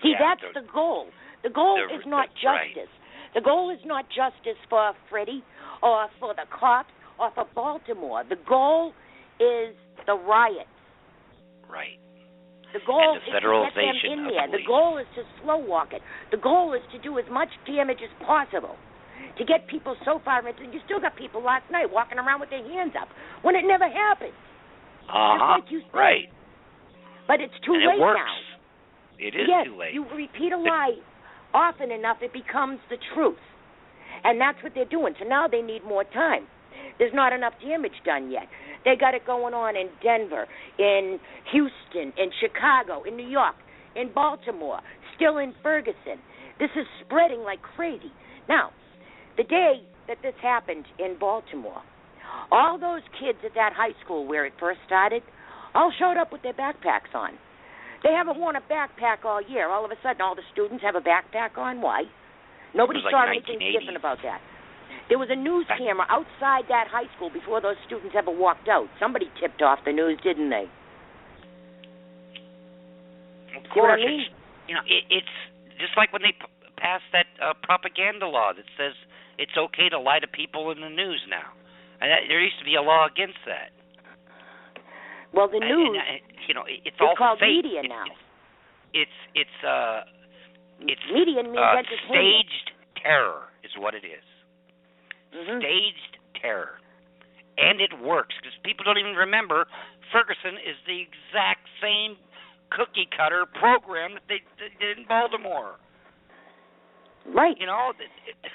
See, that's the goal. The goal is not justice. Right. The goal is not justice for Freddie or for the cops or for Baltimore. The goal is the riots. Right. The goal and is the to get them in there. The goal is to slow walk it. The goal is to do as much damage as possible. To get people so far into it. You still got people last night walking around with their hands up when it never happened. Just like you said. Right. But it's too late now. It is too late. You repeat a lie often enough, it becomes the truth. And that's what they're doing. So now they need more time. There's not enough damage done yet. They got it going on in Denver, in Houston, in Chicago, in New York, in Baltimore, still in Ferguson. This is spreading like crazy. Now, the day that this happened in Baltimore, all those kids at that high school where it first started all showed up with their backpacks on. They haven't worn a backpack all year. All of a sudden, all the students have a backpack on. Why? Nobody saw anything different about that. There was a news camera outside that high school before those students ever walked out. Somebody tipped off the news, didn't they? Of course. It's just like when they passed that propaganda law that says it's okay to lie to people in the news now. And there used to be a law against that. Well, the news, it's all called fake. Media now. It's media means entertainment. Staged terror is what it is. Mm-hmm. Staged terror, and it works because people don't even remember Ferguson is the exact same cookie cutter program that they did in Baltimore. Right.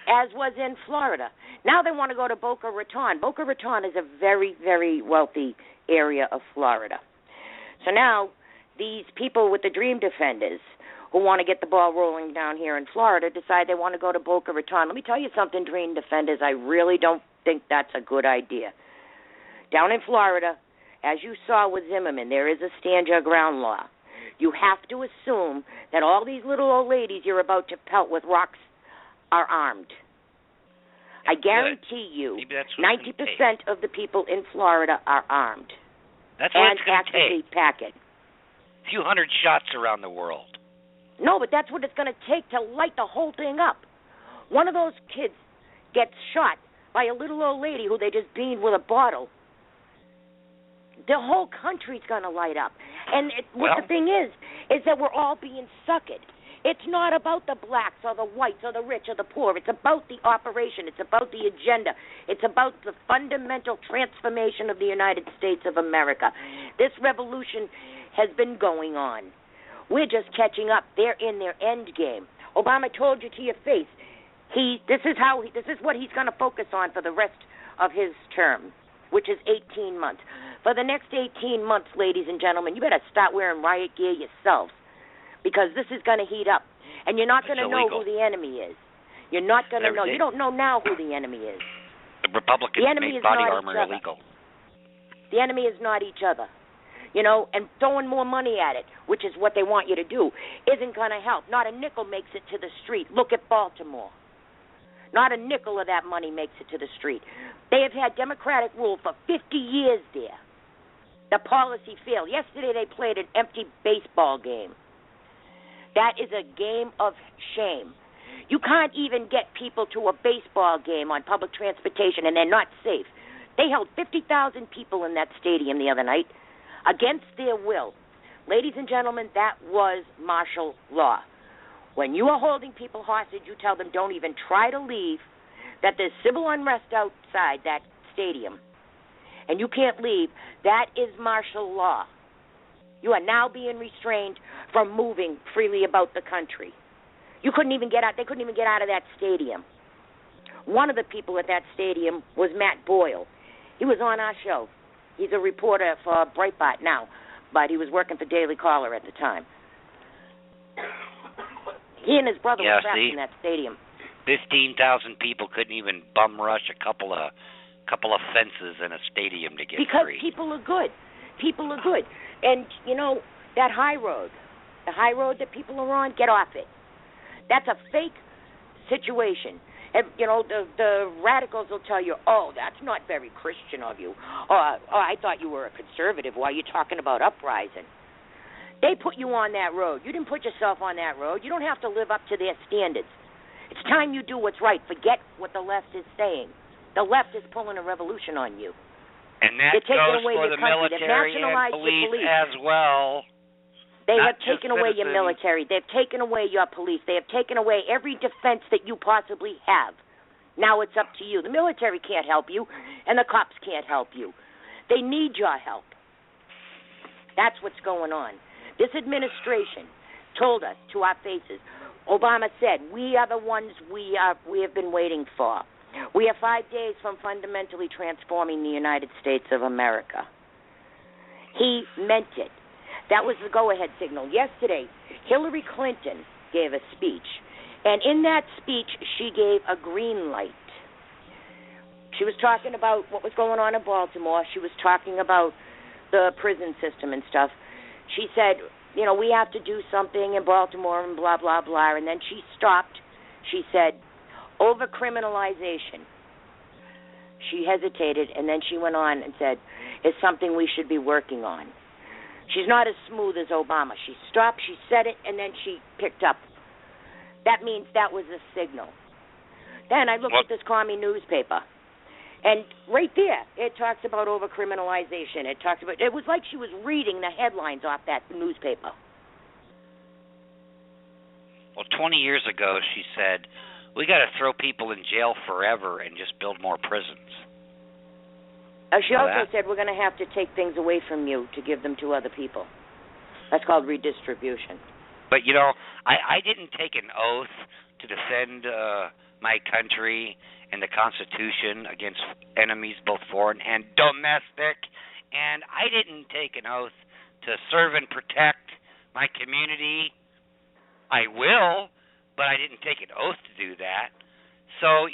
As was in Florida. Now they want to go to Boca Raton. Boca Raton is a very, very wealthy area of Florida. So now these people with the Dream Defenders who want to get the ball rolling down here in Florida decide they want to go to Boca Raton. Let me tell you something, Dream Defenders, I really don't think that's a good idea. Down in Florida, as you saw with Zimmerman, there is a stand your ground law. You have to assume that all these little old ladies you're about to pelt with rocks are armed. I guarantee you, 90% of the people in Florida are armed. That's what and it's going to actively take. pack it. A few hundred shots around the world. No, but that's what it's going to take to light the whole thing up. One of those kids gets shot by a little old lady who they just beamed with a bottle. The whole country's going to light up. And what the thing is that we're all being suckered. It's not about the blacks or the whites or the rich or the poor. It's about the operation. It's about the agenda. It's about the fundamental transformation of the United States of America. This revolution has been going on. We're just catching up. They're in their end game. Obama told you to your face. This is what he's going to focus on for the rest of his term, which is 18 months. For the next 18 months, ladies and gentlemen, you better start wearing riot gear yourselves, because this is going to heat up, and you're not going to know who the enemy is. You're not going to know. You don't know now who the enemy is. The Republicans made body armor illegal. The enemy is not each other. And throwing more money at it, which is what they want you to do, isn't going to help. Not a nickel makes it to the street. Look at Baltimore. Not a nickel of that money makes it to the street. They have had Democratic rule for 50 years there. The policy failed. Yesterday they played an empty baseball game. That is a game of shame. You can't even get people to a baseball game on public transportation, and they're not safe. They held 50,000 people in that stadium the other night against their will. Ladies and gentlemen, that was martial law. When you are holding people hostage, you tell them don't even try to leave, that there's civil unrest outside that stadium, and you can't leave. That is martial law. You are now being restrained from moving freely about the country. You couldn't even get out. They couldn't even get out of that stadium. One of the people at that stadium was Matt Boyle. He was on our show. He's a reporter for Breitbart now, but he was working for Daily Caller at the time. He and his brother were trapped in that stadium. 15,000 people couldn't even bum rush a couple of fences in a stadium to get free. Because people are good. People are good. And, that high road, the high road that people are on, get off it. That's a fake situation. And, the radicals will tell you, oh, that's not very Christian of you. Oh, I thought you were a conservative. Why are you talking about uprising? They put you on that road. You didn't put yourself on that road. You don't have to live up to their standards. It's time you do what's right. Forget what the left is saying. The left is pulling a revolution on you. And that goes for the military and police as well. They have taken away your military. They've taken away your police. They have taken away every defense that you possibly have. Now it's up to you. The military can't help you, and the cops can't help you. They need your help. That's what's going on. This administration told us to our faces. Obama said, we are the ones we have been waiting for. We are 5 days from fundamentally transforming the United States of America. He meant it. That was the go-ahead signal. Yesterday, Hillary Clinton gave a speech, and in that speech, she gave a green light. She was talking about what was going on in Baltimore. She was talking about the prison system and stuff. She said, we have to do something in Baltimore and blah, blah, blah, and then she stopped. She said, over-criminalization. She hesitated, and then she went on and said, it's something we should be working on. She's not as smooth as Obama. She stopped, she said it, and then she picked up. That means that was a signal. Then I looked at this commie newspaper, and right there, it talks about over-criminalization. It was like she was reading the headlines off that newspaper. Well, 20 years ago, she said, we got to throw people in jail forever and just build more prisons. She also said we're going to have to take things away from you to give them to other people. That's called redistribution. But, I didn't take an oath to defend my country and the Constitution against enemies, both foreign and domestic. And I didn't take an oath to serve and protect my community. I will, but I didn't take an oath to do that. So,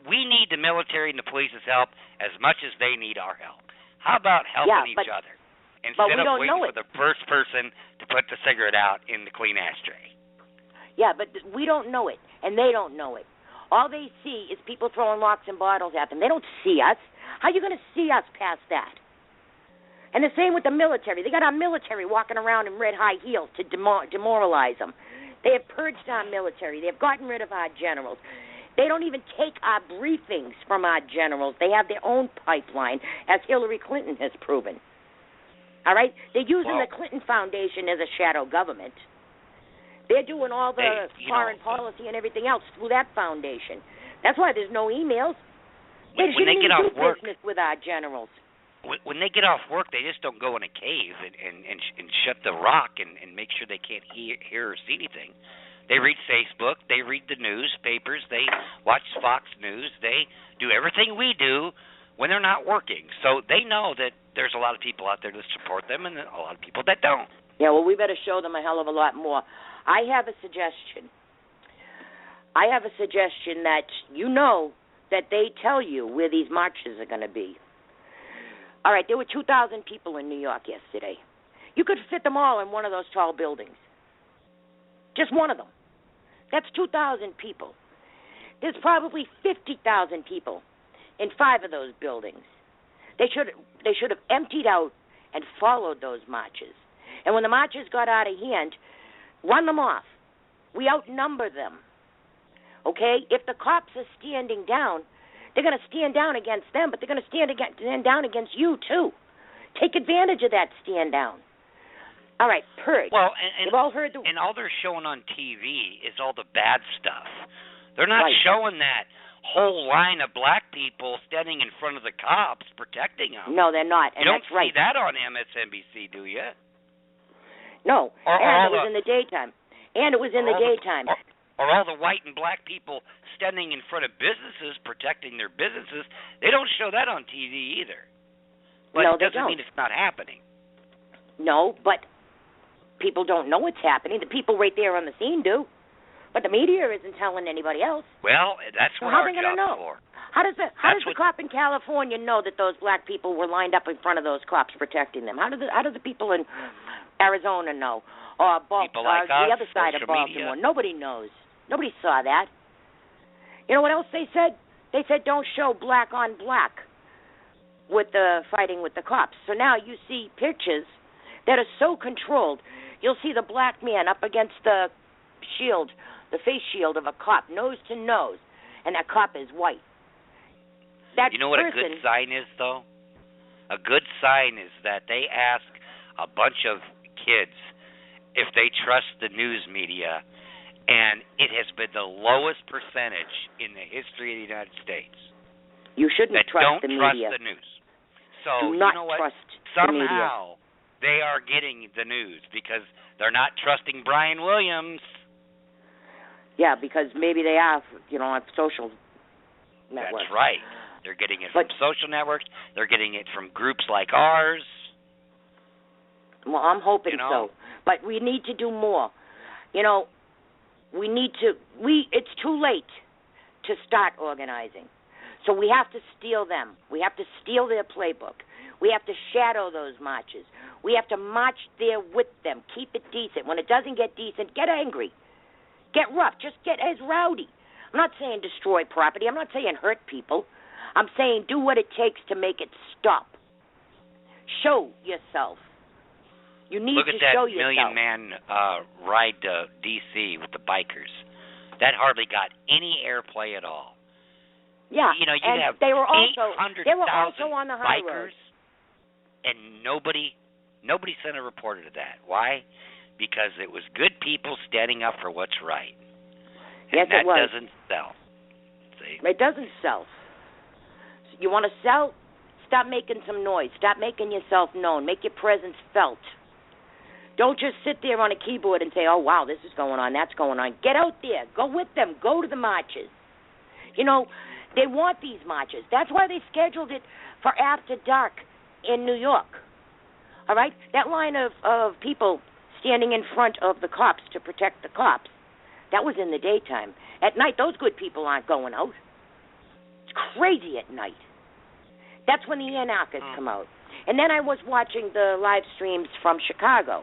we need the military and the police's help as much as they need our help. How about helping each other instead of waiting for the first person to put the cigarette out in the clean ashtray? Yeah, but we don't know it, and they don't know it. All they see is people throwing rocks and bottles at them. They don't see us. How are you going to see us past that? And the same with the military. They got our military walking around in red high heels to demoralize them. They have purged our military. They have gotten rid of our generals. They don't even take our briefings from our generals. They have their own pipeline, as Hillary Clinton has proven. All right? They're using the Clinton Foundation as a shadow government. They're doing all the foreign policy and everything else through that foundation. That's why there's no emails. They shouldn't even do business with our generals. When they get off work, they just don't go in a cave and shut the rock and make sure they can't hear or see anything. They read Facebook. They read the newspapers. They watch Fox News. They do everything we do when they're not working. So they know that there's a lot of people out there that support them and a lot of people that don't. Yeah, well, we better show them a hell of a lot more. I have a suggestion. That you know that they tell you where these marches are going to be. All right, there were 2,000 people in New York yesterday. You could fit them all in one of those tall buildings. Just one of them. That's 2,000 people. There's probably 50,000 people in 5 of those buildings. They should have emptied out and followed those marches. And when the marches got out of hand, run them off. We outnumber them. Okay? If the cops are standing down, they're going to stand down against them, but they're going to stand down against you, too. Take advantage of that stand down. All right, purge. Well, you've all heard and all they're showing on TV is all the bad stuff. They're not showing that whole line of black people standing in front of the cops protecting them. No, they're not, and you don't that's right. see that on MSNBC, do you? No, and it was in the daytime. Or all the white and black people standing in front of businesses protecting their businesses. They don't show that on TV either. But no, it doesn't mean it's not happening. No, but people don't know what's happening. The people right there on the scene do. But the media isn't telling anybody else. Well, that's what our job's for. How does the cop in California know that those black people were lined up in front of those cops protecting them? How do the people in Arizona know? Or people like us, the other side of Baltimore. Nobody knows. Nobody saw that. You know what else they said? They said don't show black on black with the fighting with the cops. So now you see pictures that are so controlled. You'll see the black man up against the shield, the face shield of a cop, nose to nose, and that cop is white. You know what a good sign is, though? A good sign is that they ask a bunch of kids if they trust the news media, and it has been the lowest percentage in the history of the United States. You shouldn't trust the media. Trust the news. So, do not you know what? trust the media. Somehow they are getting the news because they're not trusting Brian Williams. Yeah, because maybe they are, on social networks. That's right. They're getting it from social networks. They're getting it from groups like ours. Well, I'm hoping so. But we need to do more. It's too late to start organizing. So we have to steal them. We have to steal their playbook. We have to shadow those marches. We have to march there with them. Keep it decent. When it doesn't get decent, get angry. Get rough. Just get as rowdy. I'm not saying destroy property. I'm not saying hurt people. I'm saying do what it takes to make it stop. Show yourself. You need to show yourself. Look at that million-man ride to D.C. with the bikers. That hardly got any airplay at all. Yeah, you and have they were also on the high bikers, road. And nobody sent a reporter to that. Why? Because it was good people standing up for what's right. And yes, it was. That doesn't sell. See? It doesn't sell. You want to sell? Stop making some noise. Stop making yourself known. Make your presence felt. Don't just sit there on a keyboard and say, oh, wow, this is going on, that's going on. Get out there. Go with them. Go to the marches. They want these marches. That's why they scheduled it for after dark in New York. All right? That line of people standing in front of the cops to protect the cops, that was in the daytime. At night, those good people aren't going out. crazy at night. That's when the anarchists come out. And then I was watching the live streams from Chicago.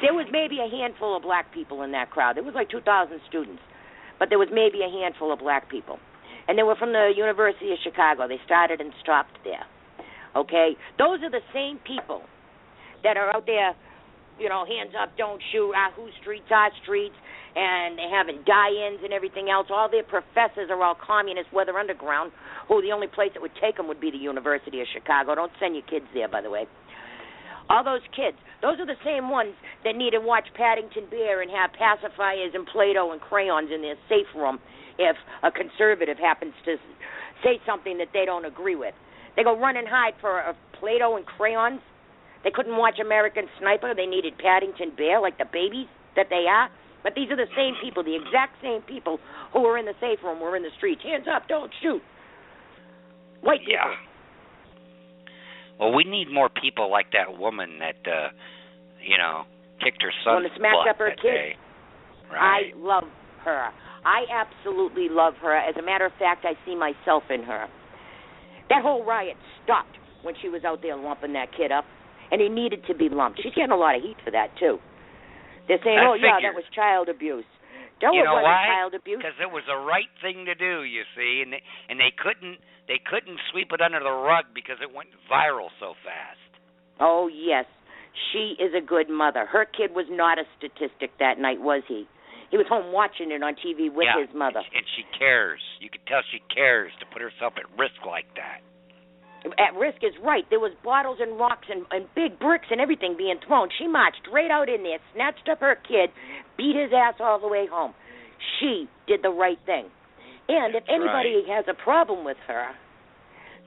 There was maybe a handful of black people in that crowd. There was like 2,000 students, but there was maybe a handful of black people. And they were from the University of Chicago. They started and stopped there. Okay? Those are the same people that are out there, hands up, don't shoot, whose streets are streets, and they're having die-ins and everything else. All their professors are all communist weather underground, who the only place that would take them would be the University of Chicago. Don't send your kids there, by the way. All those kids, those are the same ones that need to watch Paddington Bear and have pacifiers and Play-Doh and crayons in their safe room if a conservative happens to say something that they don't agree with. They go run and hide for Play-Doh and crayons. They couldn't watch American Sniper. They needed Paddington Bear like the babies that they are. But these are the same people, the exact same people who were in the safe room, were in the streets. Hands up, don't shoot. White people. Yeah. Well, we need more people like that woman that, kicked her son's smacked butt up her that kid. day. Right. I love her. I absolutely love her. As a matter of fact, I see myself in her. That whole riot stopped when she was out there lumping that kid up, and he needed to be lumped. She's getting a lot of heat for that, too. They're saying, that was child abuse. No, you it know wasn't why? child abuse. Because it was the right thing to do, you see, and they couldn't sweep it under the rug because it went viral so fast. Oh, yes. She is a good mother. Her kid was not a statistic that night, was he? He was home watching it on TV with his mother. And she cares. You can tell she cares to put herself at risk like that. At risk is right. There was bottles and rocks and big bricks and everything being thrown. She marched right out in there, snatched up her kid, beat his ass all the way home. She did the right thing. And if anybody has a problem with her,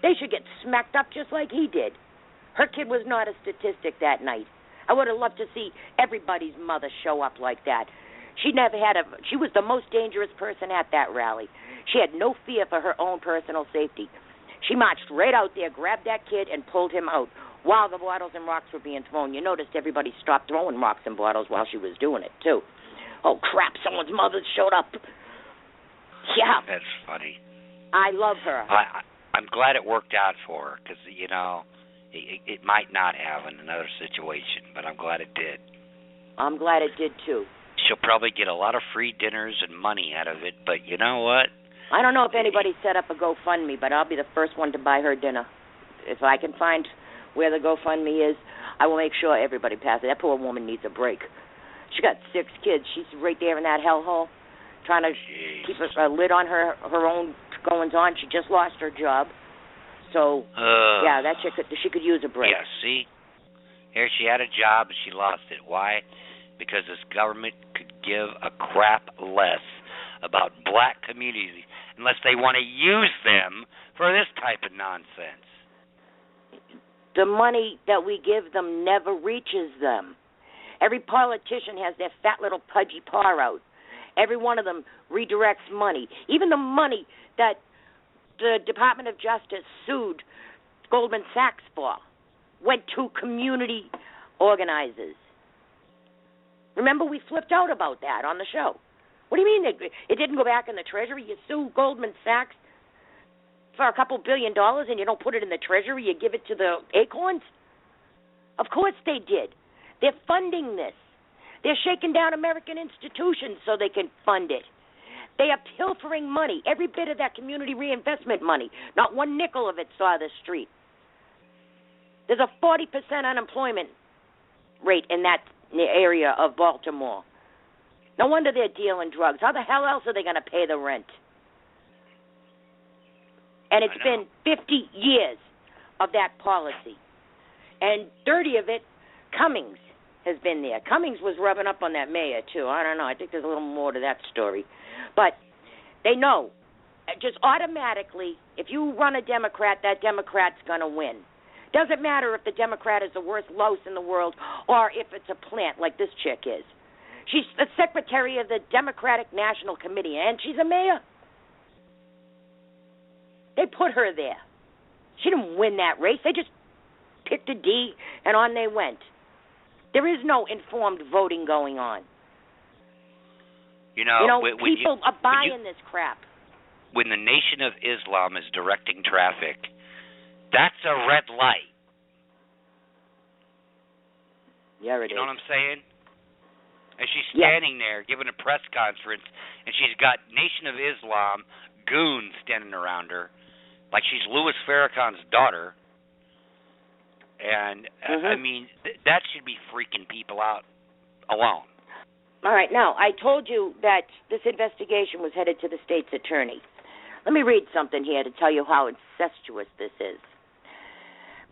they should get smacked up just like he did. Her kid was not a statistic that night. I would have loved to see everybody's mother show up like that. She was the most dangerous person at that rally. She had no fear for her own personal safety. She marched right out there, grabbed that kid, and pulled him out while the bottles and rocks were being thrown. You noticed everybody stopped throwing rocks and bottles while she was doing it, too. Oh, crap, someone's mother showed up. Yeah. That's funny. I love her. I'm glad it worked out for her because, it might not have in another situation, but I'm glad it did. I'm glad it did, too. She'll probably get a lot of free dinners and money out of it, but you know what? I don't know if anybody set up a GoFundMe, but I'll be the first one to buy her dinner. If I can find where the GoFundMe is, I will make sure everybody passes. That poor woman needs a break. She got 6 kids. She's right there in that hellhole trying to keep a lid on her own goings-on. She just lost her job. So, that she could use a break. Yeah, see? Here she had a job and she lost it. Why? Because this government could give a crap less about black communities unless they want to use them for this type of nonsense. The money that we give them never reaches them. Every politician has their fat little pudgy paw out. Every one of them redirects money. Even the money that the Department of Justice sued Goldman Sachs for went to community organizers. Remember, we flipped out about that on the show. What do you mean it didn't go back in the Treasury? You sue Goldman Sachs for a couple $2 billion and you don't put it in the Treasury, you give it to the acorns? Of course they did. They're funding this. They're shaking down American institutions so they can fund it. They are pilfering money, every bit of that community reinvestment money. Not one nickel of it saw the street. There's a 40% unemployment rate in that area of Baltimore. No wonder they're dealing drugs. How the hell else are they going to pay the rent? And it's been 50 years of that policy. And 30 of it, Cummings has been there. Cummings was rubbing up on that mayor, too. I don't know. I think there's a little more to that story. But they know, just automatically, if you run a Democrat, that Democrat's going to win. Doesn't matter if the Democrat is the worst louse in the world or if it's a plant like this chick is. She's the secretary of the Democratic National Committee, and she's a mayor. They put her there. She didn't win that race. They just picked a D, and on they went. There is no informed voting going on. People are buying this crap. when the Nation of Islam is directing traffic, that's a red light. Yeah, it is. You know what I'm saying? And she's standing there giving a press conference, and she's got Nation of Islam goons standing around her, like she's Louis Farrakhan's daughter. And, I mean, that should be freaking people out alone. All right. Now, I told you that this investigation was headed to the state's attorney. Let me read something here to tell you how incestuous this is.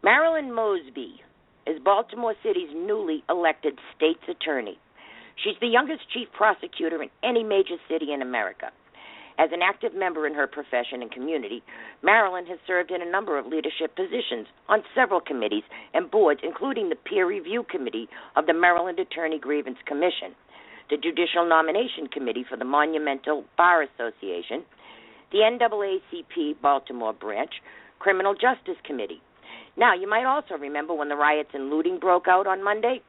Marilyn Mosby is Baltimore City's newly elected state's attorney. She's the youngest chief prosecutor in any major city in America. As an active member in her profession and community, Marilyn has served in a number of leadership positions on several committees and boards, including the peer review committee of the Maryland Attorney Grievance Commission, the Judicial Nomination Committee for the Monumental Bar Association, the NAACP Baltimore Branch Criminal Justice Committee. Now, you might also remember when the riots and looting broke out on Monday.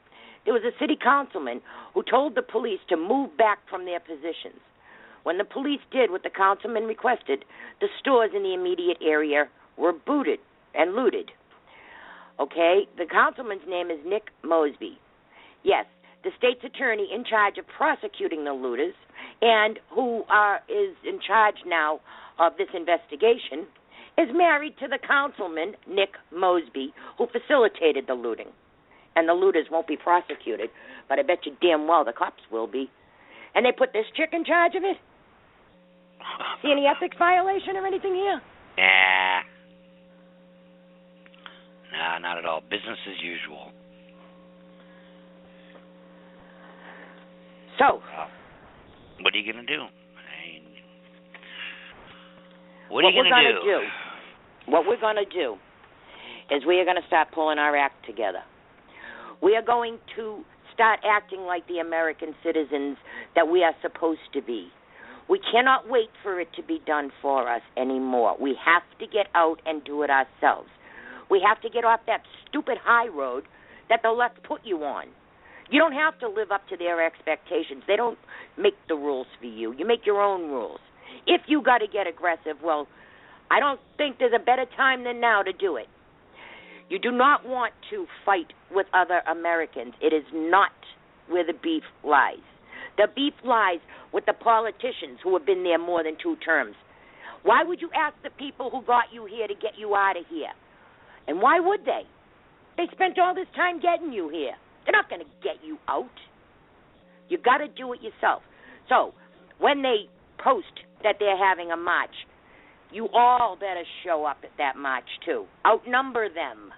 There was a city councilman who told the police to move back from their positions. When the police did what the councilman requested, the stores in the immediate area were booted and looted. Okay? The councilman's name is Nick Mosby. Yes, the state's attorney in charge of prosecuting the looters and who is in charge now of this investigation is married to the councilman, Nick Mosby, who facilitated the looting. And the looters won't be prosecuted, but I bet you damn well the cops will be. And they put this chick in charge of it? See any ethics violation or anything here? Nah, not at all. Business as usual. So, what are you going to do? What are you going to do? What we're going to do is we are going to start pulling our act together. We are going to start acting like the American citizens that we are supposed to be. We cannot wait for it to be done for us anymore. We have to get out and do it ourselves. We have to get off that stupid high road that the left put you on. You don't have to live up to their expectations. They don't make the rules for you. You make your own rules. If you got to get aggressive, well, I don't think there's a better time than now to do it. You do not want to fight with other Americans. It is not where the beef lies. The beef lies with the politicians who have been there more than 2 terms. Why would you ask the people who got you here to get you out of here? And why would they? They spent all this time getting you here. They're not going to get you out. You got to do it yourself. So when they post that they're having a march, you all better show up at that march too. Outnumber them.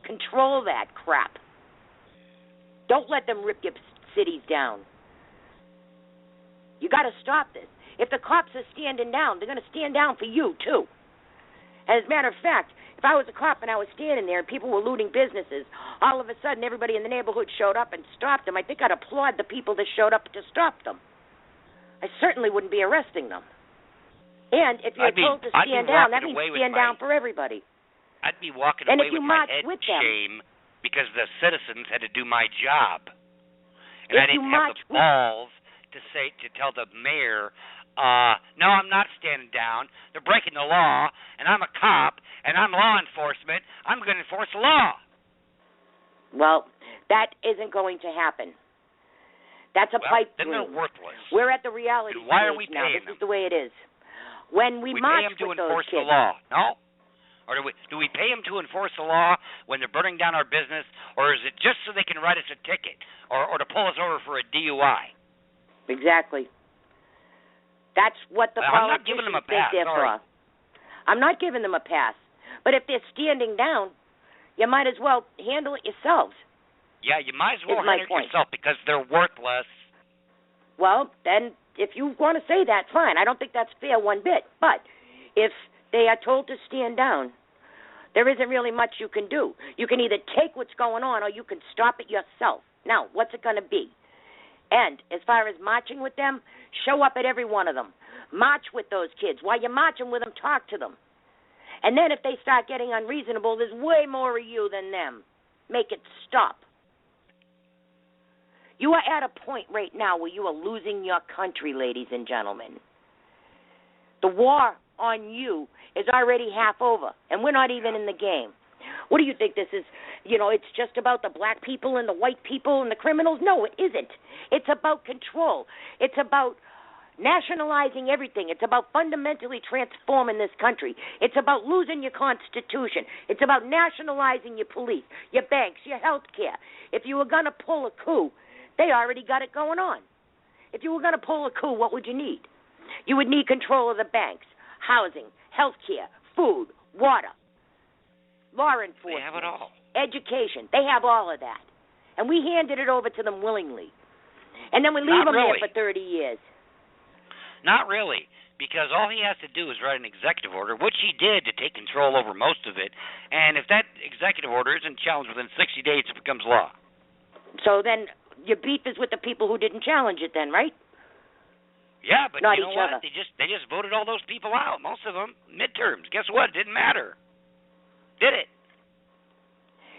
Control that crap. Don't let them rip your cities down. You got to stop this. If the cops are standing down, they're going to stand down for you too. As a matter of fact, if I was a cop and I was standing there and people were looting businesses, all of a sudden everybody in the neighborhood showed up and stopped them, I think I'd applaud the people that showed up to stop them. I certainly wouldn't be arresting them. And if you're told to stand down, that means stand down for everybody. I'd be walking away with my head shame because the citizens had to do my job. And I didn't have the balls to tell the mayor, no, I'm not standing down. They're breaking the law, and I'm a cop, and I'm law enforcement. I'm going to enforce the law. Well, that isn't going to happen. That's a pipe dream. Then they're worthless. We're at the reality stage why are we now. Paying This them? is the way it is. When we march pay them to with enforce those kids, the law, no? Or do we pay them to enforce the law when they're burning down our business, or is it just so they can write us a ticket or to pull us over for a DUI? Exactly. That's what the politicians think they're for. I'm not giving them a pass. But if they're standing down, you might as well handle it yourselves. Yeah, you might as well handle it yourself because they're worthless. Well, then, if you want to say that, fine. I don't think that's fair one bit. But if they are told to stand down, there isn't really much you can do. You can either take what's going on or you can stop it yourself. Now, what's it going to be? And as far as marching with them, show up at every one of them. March with those kids. While you're marching with them, talk to them. And then if they start getting unreasonable, there's way more of you than them. Make it stop. You are at a point right now where you are losing your country, ladies and gentlemen. The war on you is already half over, and we're not even in the game. What do you think this is? It's just about the black people and the white people and the criminals? No, it isn't. It's about control. It's about nationalizing everything. It's about fundamentally transforming this country. It's about losing your Constitution. It's about nationalizing your police, your banks, your health care. If you were going to pull a coup, they already got it going on. If you were going to pull a coup, what would you need? You would need control of the banks, housing, health care, food, water, law enforcement. They have it all. Education. They have all of that. And we handed it over to them willingly. And then we leave them there for 30 years. Not really, because all he has to do is write an executive order, which he did to take control over most of it, and if that executive order isn't challenged within 60 days, it becomes law. So then your beef is with the people who didn't challenge it then, right? Yeah, but Not you know each what? other. They just voted all those people out, most of them, midterms. Guess what? It didn't matter. Did it?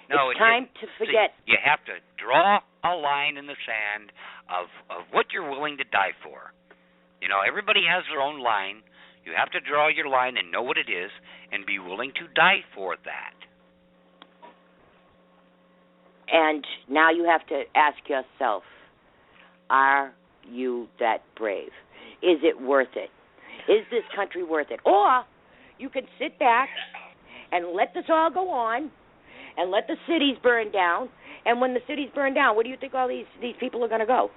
No, it's time to forget. See, you have to draw a line in the sand of what you're willing to die for. Everybody has their own line. You have to draw your line and know what it is and be willing to die for that. And now you have to ask yourself, are you that brave? Is it worth it? Is this country worth it? Or you can sit back and let this all go on and let the cities burn down. And when the cities burn down, where do you think all these people are going to go?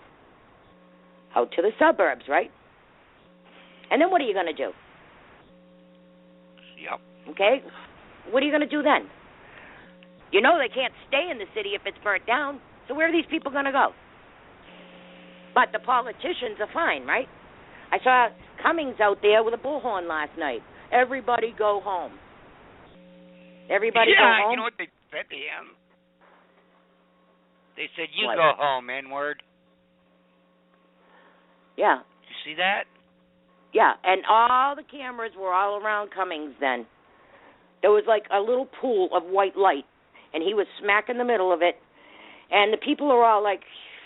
Out to the suburbs, right? And then what are you going to do? Yep. Okay? What are you going to do then? They can't stay in the city if it's burnt down. So where are these people going to go? But the politicians are fine, right? I saw Cummings out there with a bullhorn last night. Everybody go home. Everybody go home. Yeah, you know what they said to him? They said, "You what? Go home, N-word." Yeah. Did you see that? Yeah, and all the cameras were all around Cummings then. There was like a little pool of white light, and he was smack in the middle of it. And the people are all like,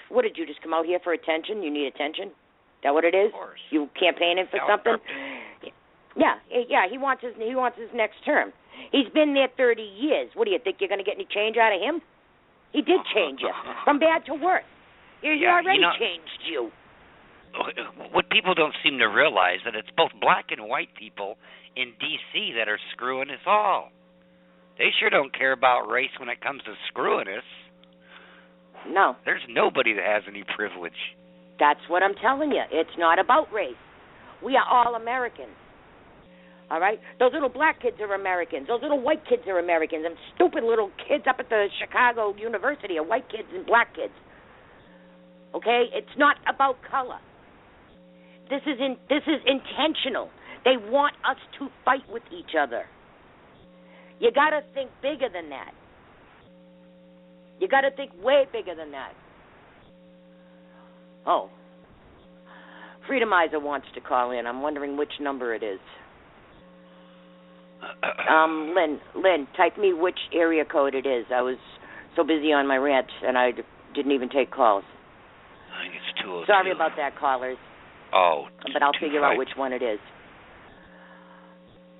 what did you just come out here for attention? You need attention? Is that what it is? Of course. You campaigning for something? Yeah, he wants his next term. He's been there 30 years. What do you think, you're going to get any change out of him? He did change you, from bad to worse. He already changed you. What people don't seem to realize that it's both black and white people in D.C. that are screwing us all. They sure don't care about race when it comes to screwing us. No. There's nobody that has any privilege. That's what I'm telling you. It's not about race. We are all Americans. All right? Those little black kids are Americans. Those little white kids are Americans. And stupid little kids up at the Chicago University are white kids and black kids. Okay? It's not about color. This is intentional. They want us to fight with each other. You got to think bigger than that. You got to think way bigger than that. Oh. Freedomizer wants to call in. I'm wondering which number it is. Lynn, type me which area code it is. I was so busy on my rant, and I didn't even take calls. I think it's 202. Sorry about that, callers. Oh, but I'll figure out which one it is.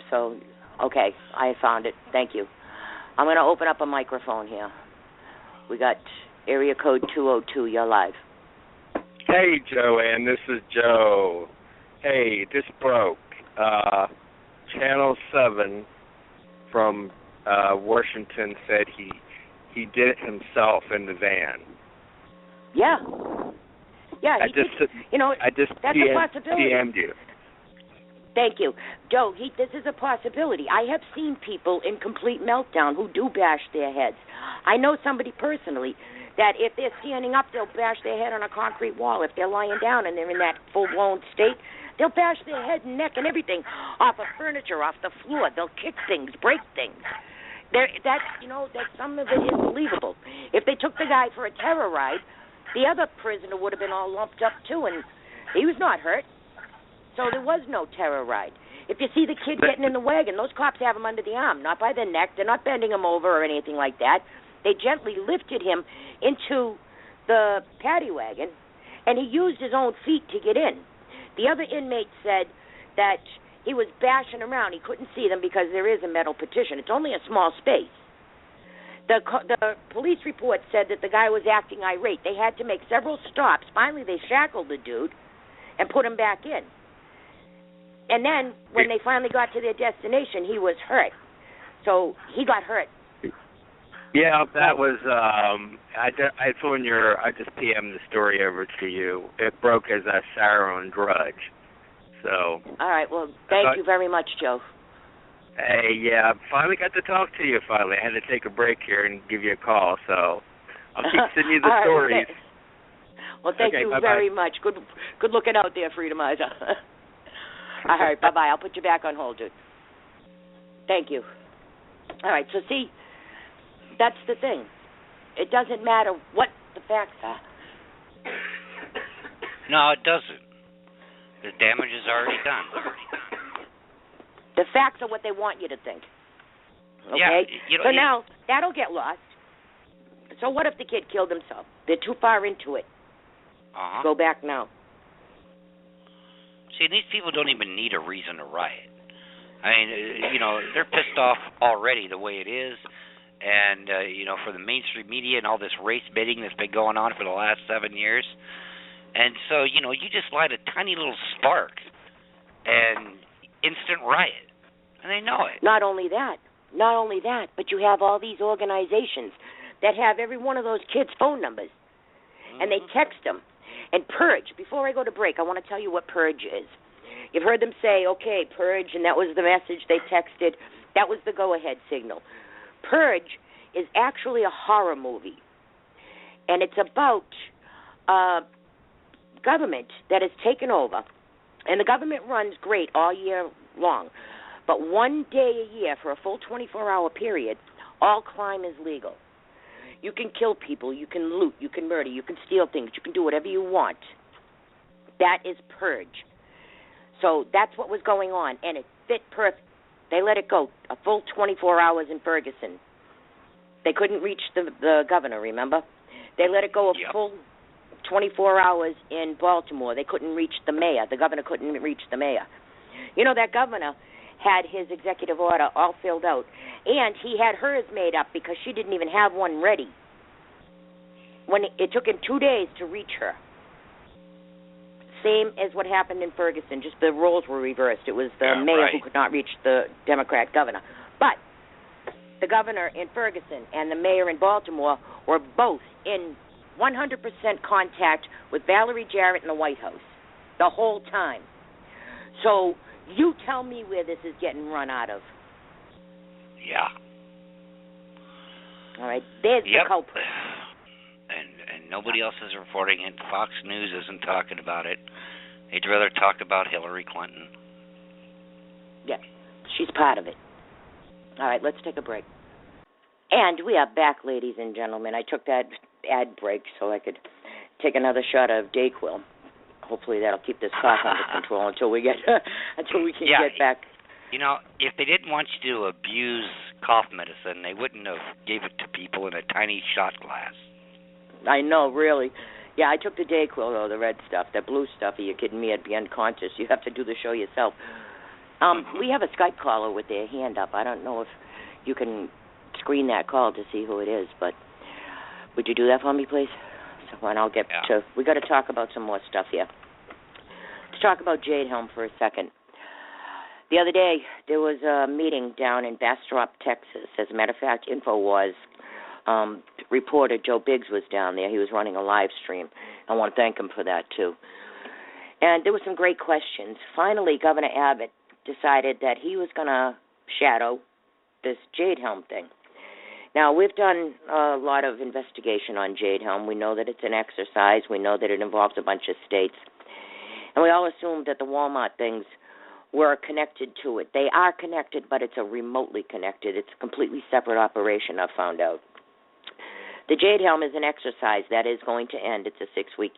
So, okay, I found it. Thank you. I'm going to open up a microphone here. We got area code 202. You're live. Hey, Joanne, this is Joe. Hey, this broke. Channel 7 from Washington said he did it himself in the van. Yeah. Yeah, I just that's a possibility. PM'd you. Thank you. Joe, this is a possibility. I have seen people in complete meltdown who do bash their heads. I know somebody personally that if they're standing up, they'll bash their head on a concrete wall. If they're lying down and they're in that full-blown state, they'll bash their head and neck and everything off of furniture, off the floor. They'll kick things, break things. That some of it is believable. If they took the guy for a terror ride, the other prisoner would have been all lumped up too, and he was not hurt. So there was no terror ride. If you see the kid getting in the wagon, those cops have him under the arm, not by the neck. They're not bending him over or anything like that. They gently lifted him into the paddy wagon, and he used his own feet to get in. The other inmate said that he was bashing around. He couldn't see them because there is a metal partition. It's only a small space. The police report said that the guy was acting irate. They had to make several stops. Finally, they shackled the dude and put him back in. And then when they finally got to their destination, he was hurt. So he got hurt. Yeah, that was. I just PM'd the story over to you. It broke as a Saron Drudge. So. All right. Well, thank you very much, Joe. Hey, yeah, I finally got to talk to you. Finally, I had to take a break here and give you a call. So I'll keep sending you the stories. Okay. Well, thank you very much. Good looking out there, Freedomizer. All right, bye-bye. I'll put you back on hold, dude. Thank you. All right, so see, that's the thing. It doesn't matter what the facts are. No, it doesn't. The damage is already done. The facts are what they want you to think. Okay? Yeah, so now, that'll get lost. So what if the kid killed himself? They're too far into it. Uh-huh. Go back now. See, these people don't even need a reason to riot. I mean, they're pissed off already the way it is. And, for the mainstream media and all this race baiting that's been going on for the last 7 years. And so, you just light a tiny little spark and instant riot. And they know it. Not only that, but you have all these organizations that have every one of those kids' phone numbers. Mm-hmm. And they text them. And Purge, before I go to break, I want to tell you what Purge is. You've heard them say, okay, Purge, and that was the message they texted. That was the go-ahead signal. Purge is actually a horror movie. And it's about government that has taken over. And the government runs great all year long. But one day a year for a full 24-hour period, all crime is legal. You can kill people, you can loot, you can murder, you can steal things, you can do whatever you want. That is Purge. So that's what was going on, and it fit perfect. They let it go a full 24 hours in Ferguson. They couldn't reach the governor, remember? They let it go a full 24 hours in Baltimore. They couldn't reach the mayor. The governor couldn't reach the mayor. That governor had his executive order all filled out, and he had hers made up because she didn't even have one ready. When it took him 2 days to reach her. Same as what happened in Ferguson, just the roles were reversed. It was the mayor who could not reach the Democrat governor. But the governor in Ferguson and the mayor in Baltimore were both in 100% contact with Valerie Jarrett in the White House the whole time. So you tell me where this is getting run out of. Yeah. All right, there's the culprit. And nobody else is reporting it. Fox News isn't talking about it. They'd rather talk about Hillary Clinton. Yeah, she's part of it. All right, let's take a break. And we are back, ladies and gentlemen. I took that ad break so I could take another shot of Dayquil. Hopefully that'll keep this cough under control until we can get back. If they didn't want you to abuse cough medicine, they wouldn't have gave it to people in a tiny shot glass. I know, really. Yeah, I took the Dayquil, though, the red stuff. That blue stuff, are you kidding me? I'd be unconscious. You have to do the show yourself. We have a Skype caller with their hand up. I don't know if you can screen that call to see who it is, but would you do that for me, please? So, and I'll get to... We got to talk about some more stuff here. Let's talk about Jade Helm for a second. The other day, there was a meeting down in Bastrop, Texas. As a matter of fact, InfoWars reporter Joe Biggs was down there. He was running a live stream. I want to thank him for that, too. And there were some great questions. Finally, Governor Abbott decided that he was going to shadow this Jade Helm thing. Now, we've done a lot of investigation on Jade Helm. We know that it's an exercise. We know that it involves a bunch of states. And we all assumed that the Walmart things were connected to it. They are connected, but it's a remotely connected. It's a completely separate operation, I've found out. The Jade Helm is an exercise that is going to end. It's a 6-week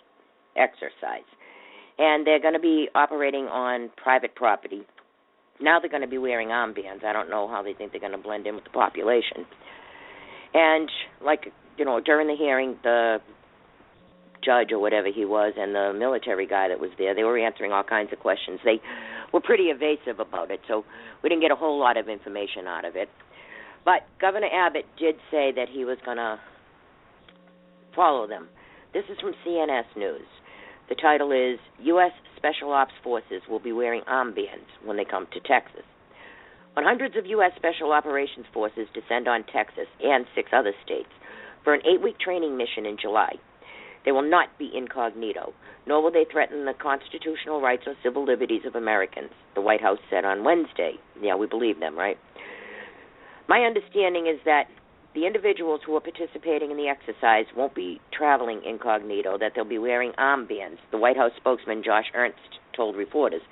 exercise. And they're going to be operating on private property. Now they're going to be wearing armbands. I don't know how they think they're going to blend in with the population. And, during the hearing, the judge or whatever he was and the military guy that was there, they were answering all kinds of questions. They were pretty evasive about it, so we didn't get a whole lot of information out of it. But Governor Abbott did say that he was going to follow them. This is from CNS News. The title is, U.S. Special Ops Forces will be wearing armbands when they come to Texas. When hundreds of U.S. Special Operations Forces descend on Texas and 6 other states for an 8-week training mission in July, they will not be incognito, nor will they threaten the constitutional rights or civil liberties of Americans, the White House said on Wednesday. Yeah, we believe them, right? My understanding is that the individuals who are participating in the exercise won't be traveling incognito, that they'll be wearing armbands, the White House spokesman Josh Ernst told reporters.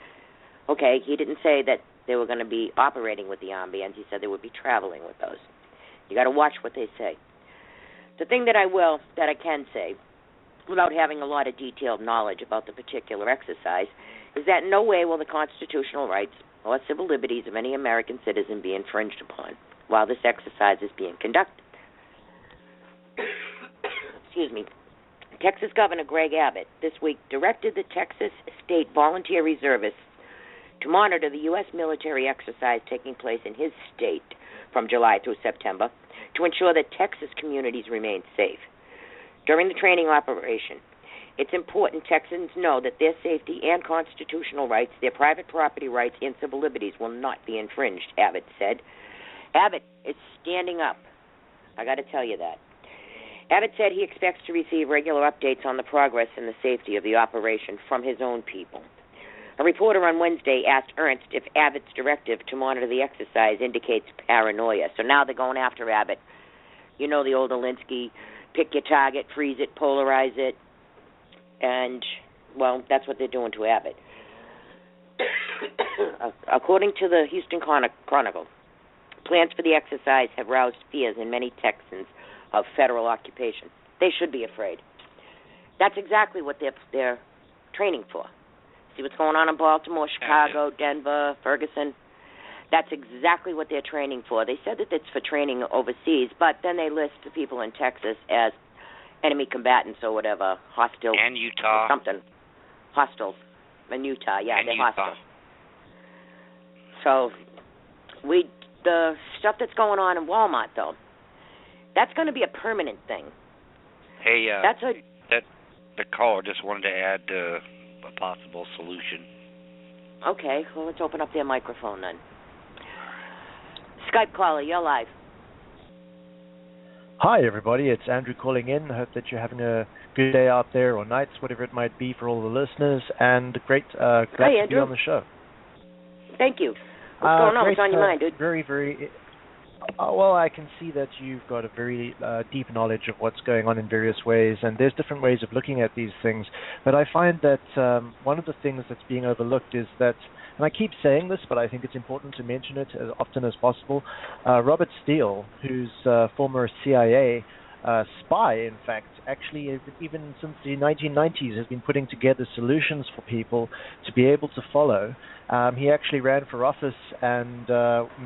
Okay, he didn't say that they were going to be operating with the armbands. He said they would be traveling with those. You got to watch what they say. The thing that I can say, without having a lot of detailed knowledge about the particular exercise, is that in no way will the constitutional rights or civil liberties of any American citizen be infringed upon while this exercise is being conducted. Excuse me. Texas Governor Greg Abbott this week directed the Texas State Volunteer Reservists to monitor the U.S. military exercise taking place in his state from July through September to ensure that Texas communities remain safe. During the training operation, it's important Texans know that their safety and constitutional rights, their private property rights, and civil liberties will not be infringed, Abbott said. Abbott is standing up. I got to tell you that. Abbott said he expects to receive regular updates on the progress and the safety of the operation from his own people. A reporter on Wednesday asked Ernst if Abbott's directive to monitor the exercise indicates paranoia. So now they're going after Abbott. You know the old Alinsky, pick your target, freeze it, polarize it, and, well, that's what they're doing to Abbott. According to the Houston Chronicle, plans for the exercise have roused fears in many Texans of federal occupation. They should be afraid. That's exactly what they're training for. See what's going on in Baltimore, Chicago, Denver, Ferguson? That's exactly what they're training for. They said that it's for training overseas, but then they list the people in Texas as enemy combatants or whatever, hostile. And Utah. Something. Hostiles. In Utah, yeah, and they're Utah. hostile. So the stuff that's going on in Walmart, though, that's going to be a permanent thing. Hey, the caller just wanted to add a possible solution. Okay, well, let's open up their microphone then. Skype caller, you're live. Hi, everybody. It's Andrew calling in. I hope that you're having a good day out there, or nights, whatever it might be for all the listeners. And glad to be on the show. Thank you. What's going on? Great, What's on your mind, dude? Very, very... well, I can see that you've got a very deep knowledge of what's going on in various ways, and there's different ways of looking at these things. But I find that one of the things that's being overlooked is that, and I keep saying this, but I think it's important to mention it as often as possible, Robert Steele, who's a former CIA spy, in fact, actually, even since the 1990s, has been putting together solutions for people to be able to follow. He actually ran for office and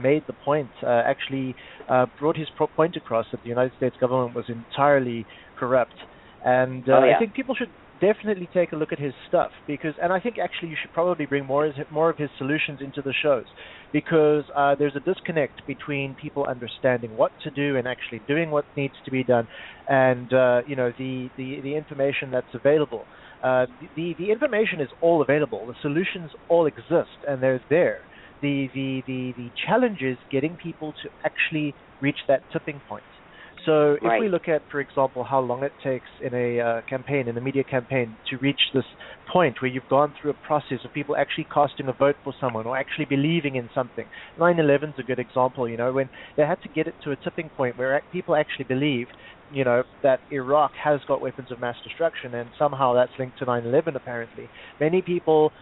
made the point, brought his point across that the United States government was entirely corrupt. And I think people should definitely take a look at his stuff, and I think actually you should probably bring more of his solutions into the shows, because there's a disconnect between people understanding what to do and actually doing what needs to be done, and the information that's available. The information is all available. The solutions all exist, and they're there. The challenge is getting people to actually reach that tipping point. So if we look at, for example, how long it takes in a campaign, in a media campaign, to reach this point where you've gone through a process of people actually casting a vote for someone or actually believing in something. 9/11's a good example, when they had to get it to a tipping point where people actually believe, that Iraq has got weapons of mass destruction, and somehow that's linked to 9/11 apparently. Many people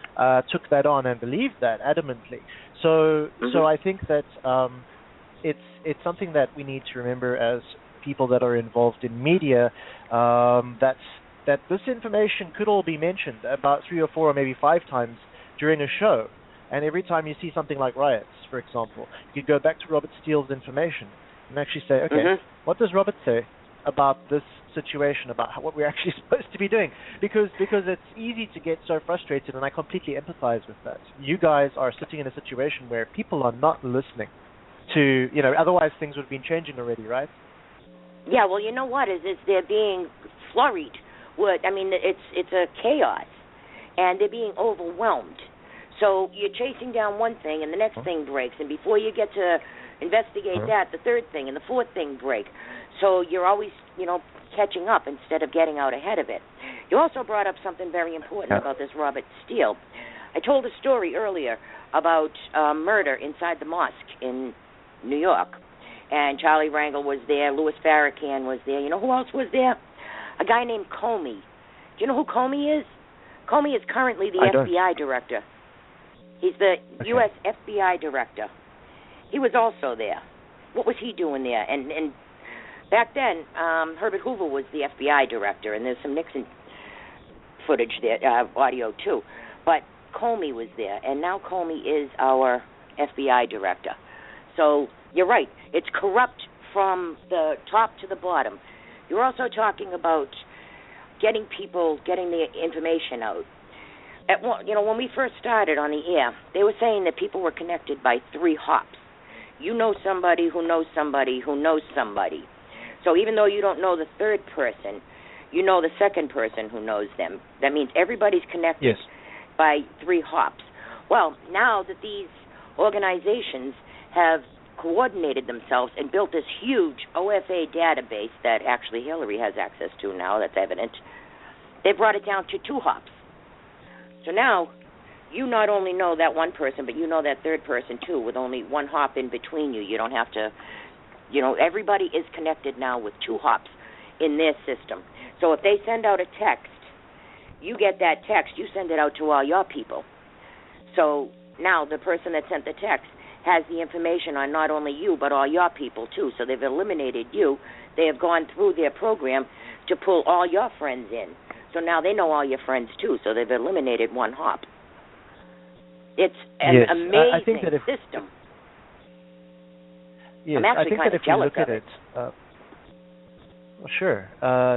took that on and believed that adamantly. So I think that it's something that we need to remember as people that are involved in media, that this information could all be mentioned about 3 or 4 or maybe 5 times during a show. And every time you see something like riots, for example, you could go back to Robert Steele's information and actually say, okay, what does Robert say? about this situation, about what we're actually supposed to be doing, because it's easy to get so frustrated, and I completely empathize with that. You guys are sitting in a situation where people are not listening to, otherwise things would have been changing already, right? Yeah, well, you know what is they're being flurried. It's a chaos, and they're being overwhelmed. So you're chasing down one thing, and the next thing breaks, and before you get to investigate that, the third thing and the fourth thing break. So you're always, catching up instead of getting out ahead of it. You also brought up something very important about this Robert Steele. I told a story earlier about murder inside the mosque in New York, and Charlie Rangel was there, Louis Farrakhan was there. You know who else was there? A guy named Comey. Do you know who Comey is? Comey is currently the FBI director. He's the U.S. FBI director. He was also there. What was he doing there? And back then, Herbert Hoover was the FBI director, and there's some Nixon footage there, audio too. But Comey was there, and now Comey is our FBI director. So you're right. It's corrupt from the top to the bottom. You're also talking about getting the information out. When we first started on the air, they were saying that people were connected by 3 hops. You know somebody who knows somebody who knows somebody. So even though you don't know the third person, you know the second person who knows them. That means everybody's connected by 3 hops. Well, now that these organizations have coordinated themselves and built this huge OFA database that actually Hillary has access to now, that's evident, they brought it down to 2 hops. So now you not only know that one person, but you know that third person too, with only 1 hop in between you. You don't have to, everybody is connected now with 2 hops in their system. So if they send out a text, you get that text, you send it out to all your people. So now the person that sent the text has the information on not only you, but all your people too. So they've eliminated you. They have gone through their program to pull all your friends in. So now they know all your friends too, so they've eliminated 1 hop. It's an amazing system. Yes, I'm actually kind of jealous of it. Sure.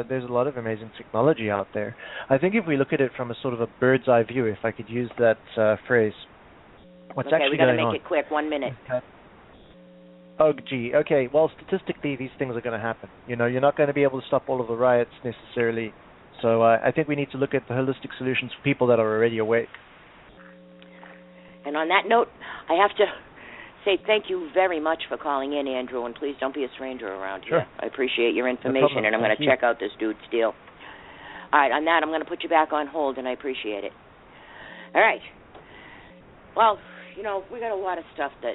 There's a lot of amazing technology out there. I think if we look at it from a sort of a bird's eye view, if I could use that phrase, what's actually going on? Okay, we got to make it quick. 1 minute. Oh, gee. Okay, well, statistically, these things are going to happen. You're not going to be able to stop all of the riots necessarily. So I think we need to look at the holistic solutions for people that are already awake. And on that note, I have to say thank you very much for calling in, Andrew, and please don't be a stranger around here. I appreciate your information, and I'm going to check out this dude Steele. All right, on that, I'm going to put you back on hold, and I appreciate it. All right. Well, we got a lot of stuff that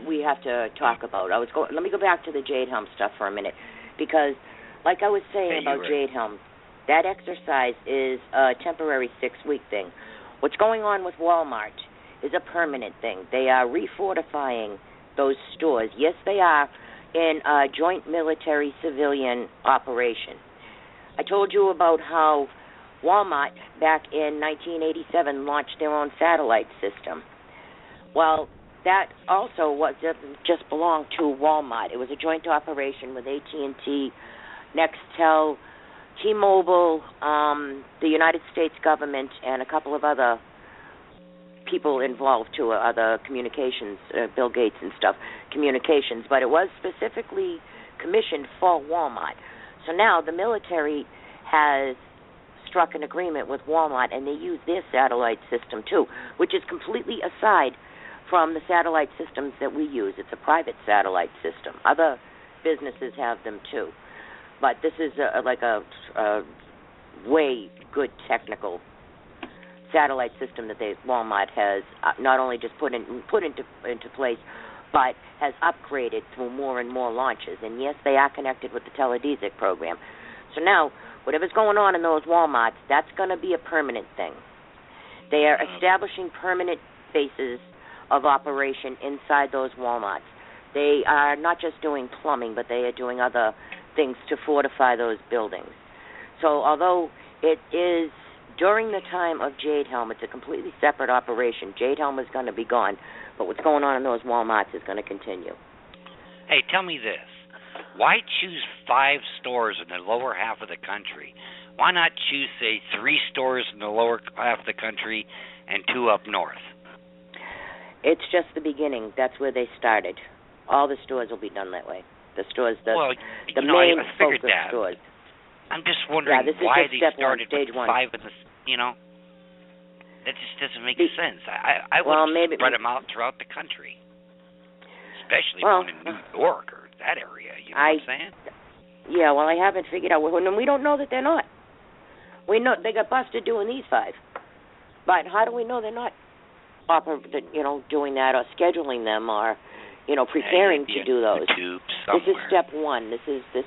we have to talk about. Let me go back to the Jade Helm stuff for a minute, because like I was saying about Jade Helm, that exercise is a temporary 6-week thing. What's going on with Walmart is a permanent thing. They are refortifying those stores. Yes, they are in a joint military-civilian operation. I told you about how Walmart, back in 1987, launched their own satellite system. Well, that also just belonged to Walmart. It was a joint operation with AT&T, Nextel, T-Mobile, the United States government, and a couple of other people involved too, other communications, Bill Gates and stuff, communications. But it was specifically commissioned for Walmart. So now the military has struck an agreement with Walmart, and they use their satellite system too, which is completely aside from the satellite systems that we use. It's a private satellite system. Other businesses have them too. But this is a way good technical satellite system that Walmart has not only just put into place, but has upgraded through more and more launches. And yes, they are connected with the Teledesic program. So now, whatever's going on in those Walmarts, that's going to be a permanent thing. They are establishing permanent bases of operation inside those Walmarts. They are not just doing plumbing, but they are doing other things to fortify those buildings. So although it is during the time of Jade Helm, it's a completely separate operation. Jade Helm is going to be gone, but what's going on in those Walmarts is going to continue. Hey, tell me this. why choose 5 stores in the lower half of the country? Why not choose, say, 3 stores in the lower half of the country and 2 up north? It's just the beginning. That's where they started. All the stores will be done that way. The stores, the main I figured focus that. stores. I'm just wondering this is why just they step started one, stage with 5 in the, that just doesn't make sense. I would spread them out throughout the country, especially one in New York or that area. You know what I'm saying? Yeah, well, I haven't figured out. And we don't know that they're not. We know they got busted doing these 5, but how do we know they're not, doing that or scheduling them or, preparing to do those? This is step 1. This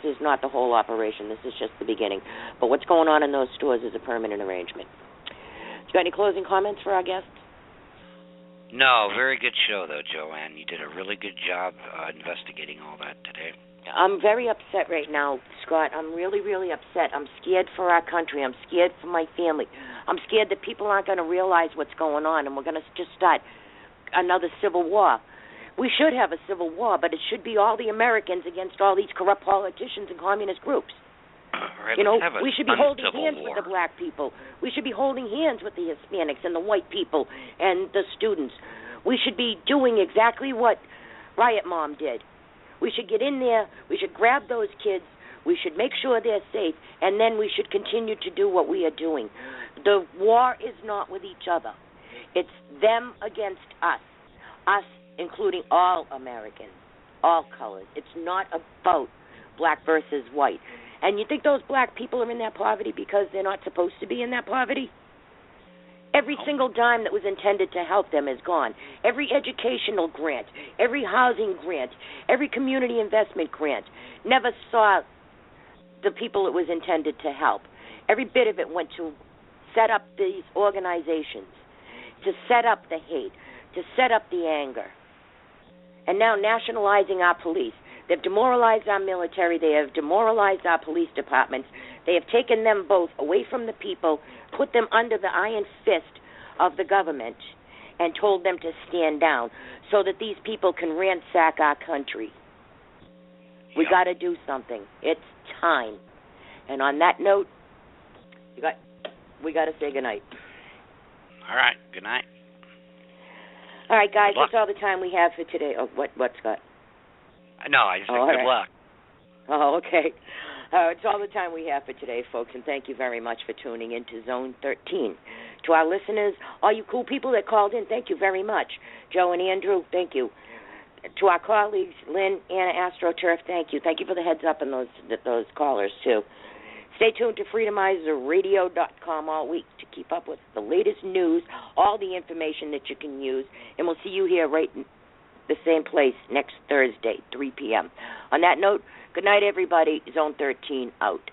is not the whole operation. This is just the beginning. But what's going on in those stores is a permanent arrangement. You got any closing comments for our guests? No, very good show, though, Joanne. You did a really good job investigating all that today. I'm very upset right now, Scott. I'm really, really upset. I'm scared for our country. I'm scared for my family. I'm scared that people aren't going to realize what's going on, and we're going to just start another civil war. We should have a civil war, but it should be all the Americans against all these corrupt politicians and communist groups. Right, we should be holding hands with the black people. We should be holding hands with the Hispanics and the white people and the students. We should be doing exactly what Riot Mom did. We should get in there. We should grab those kids. We should make sure they're safe, and then we should continue to do what we are doing. The war is not with each other. It's them against us including all Americans, all colors. It's not about black versus white. And you think those black people are in that poverty because they're not supposed to be in that poverty? Every single dime that was intended to help them is gone. Every educational grant, every housing grant, every community investment grant never saw the people it was intended to help. Every bit of it went to set up these organizations, to set up the hate, to set up the anger. And now nationalizing our police. They've demoralized our military. They have demoralized our police departments. They have taken them both away from the people, put them under the iron fist of the government, and told them to stand down so that these people can ransack our country. We got to do something. It's time. And on that note, we got to say goodnight. All right. Good night. All right, guys. That's all the time we have for today. Oh, what, Scott? No, I just said good luck. Oh, okay. It's all the time we have for today, folks, and thank you very much for tuning in to Zone 13. To our listeners, all you cool people that called in, thank you very much. Joe and Andrew, thank you. To our colleagues, Lynn, Anna, AstroTurf, thank you. Thank you for the heads up and those callers, too. Stay tuned to FreedomizerRadio.com all week to keep up with the latest news, all the information that you can use, and we'll see you here right in the same place next Thursday, 3 p.m. On that note, good night, everybody. Zone 13 out.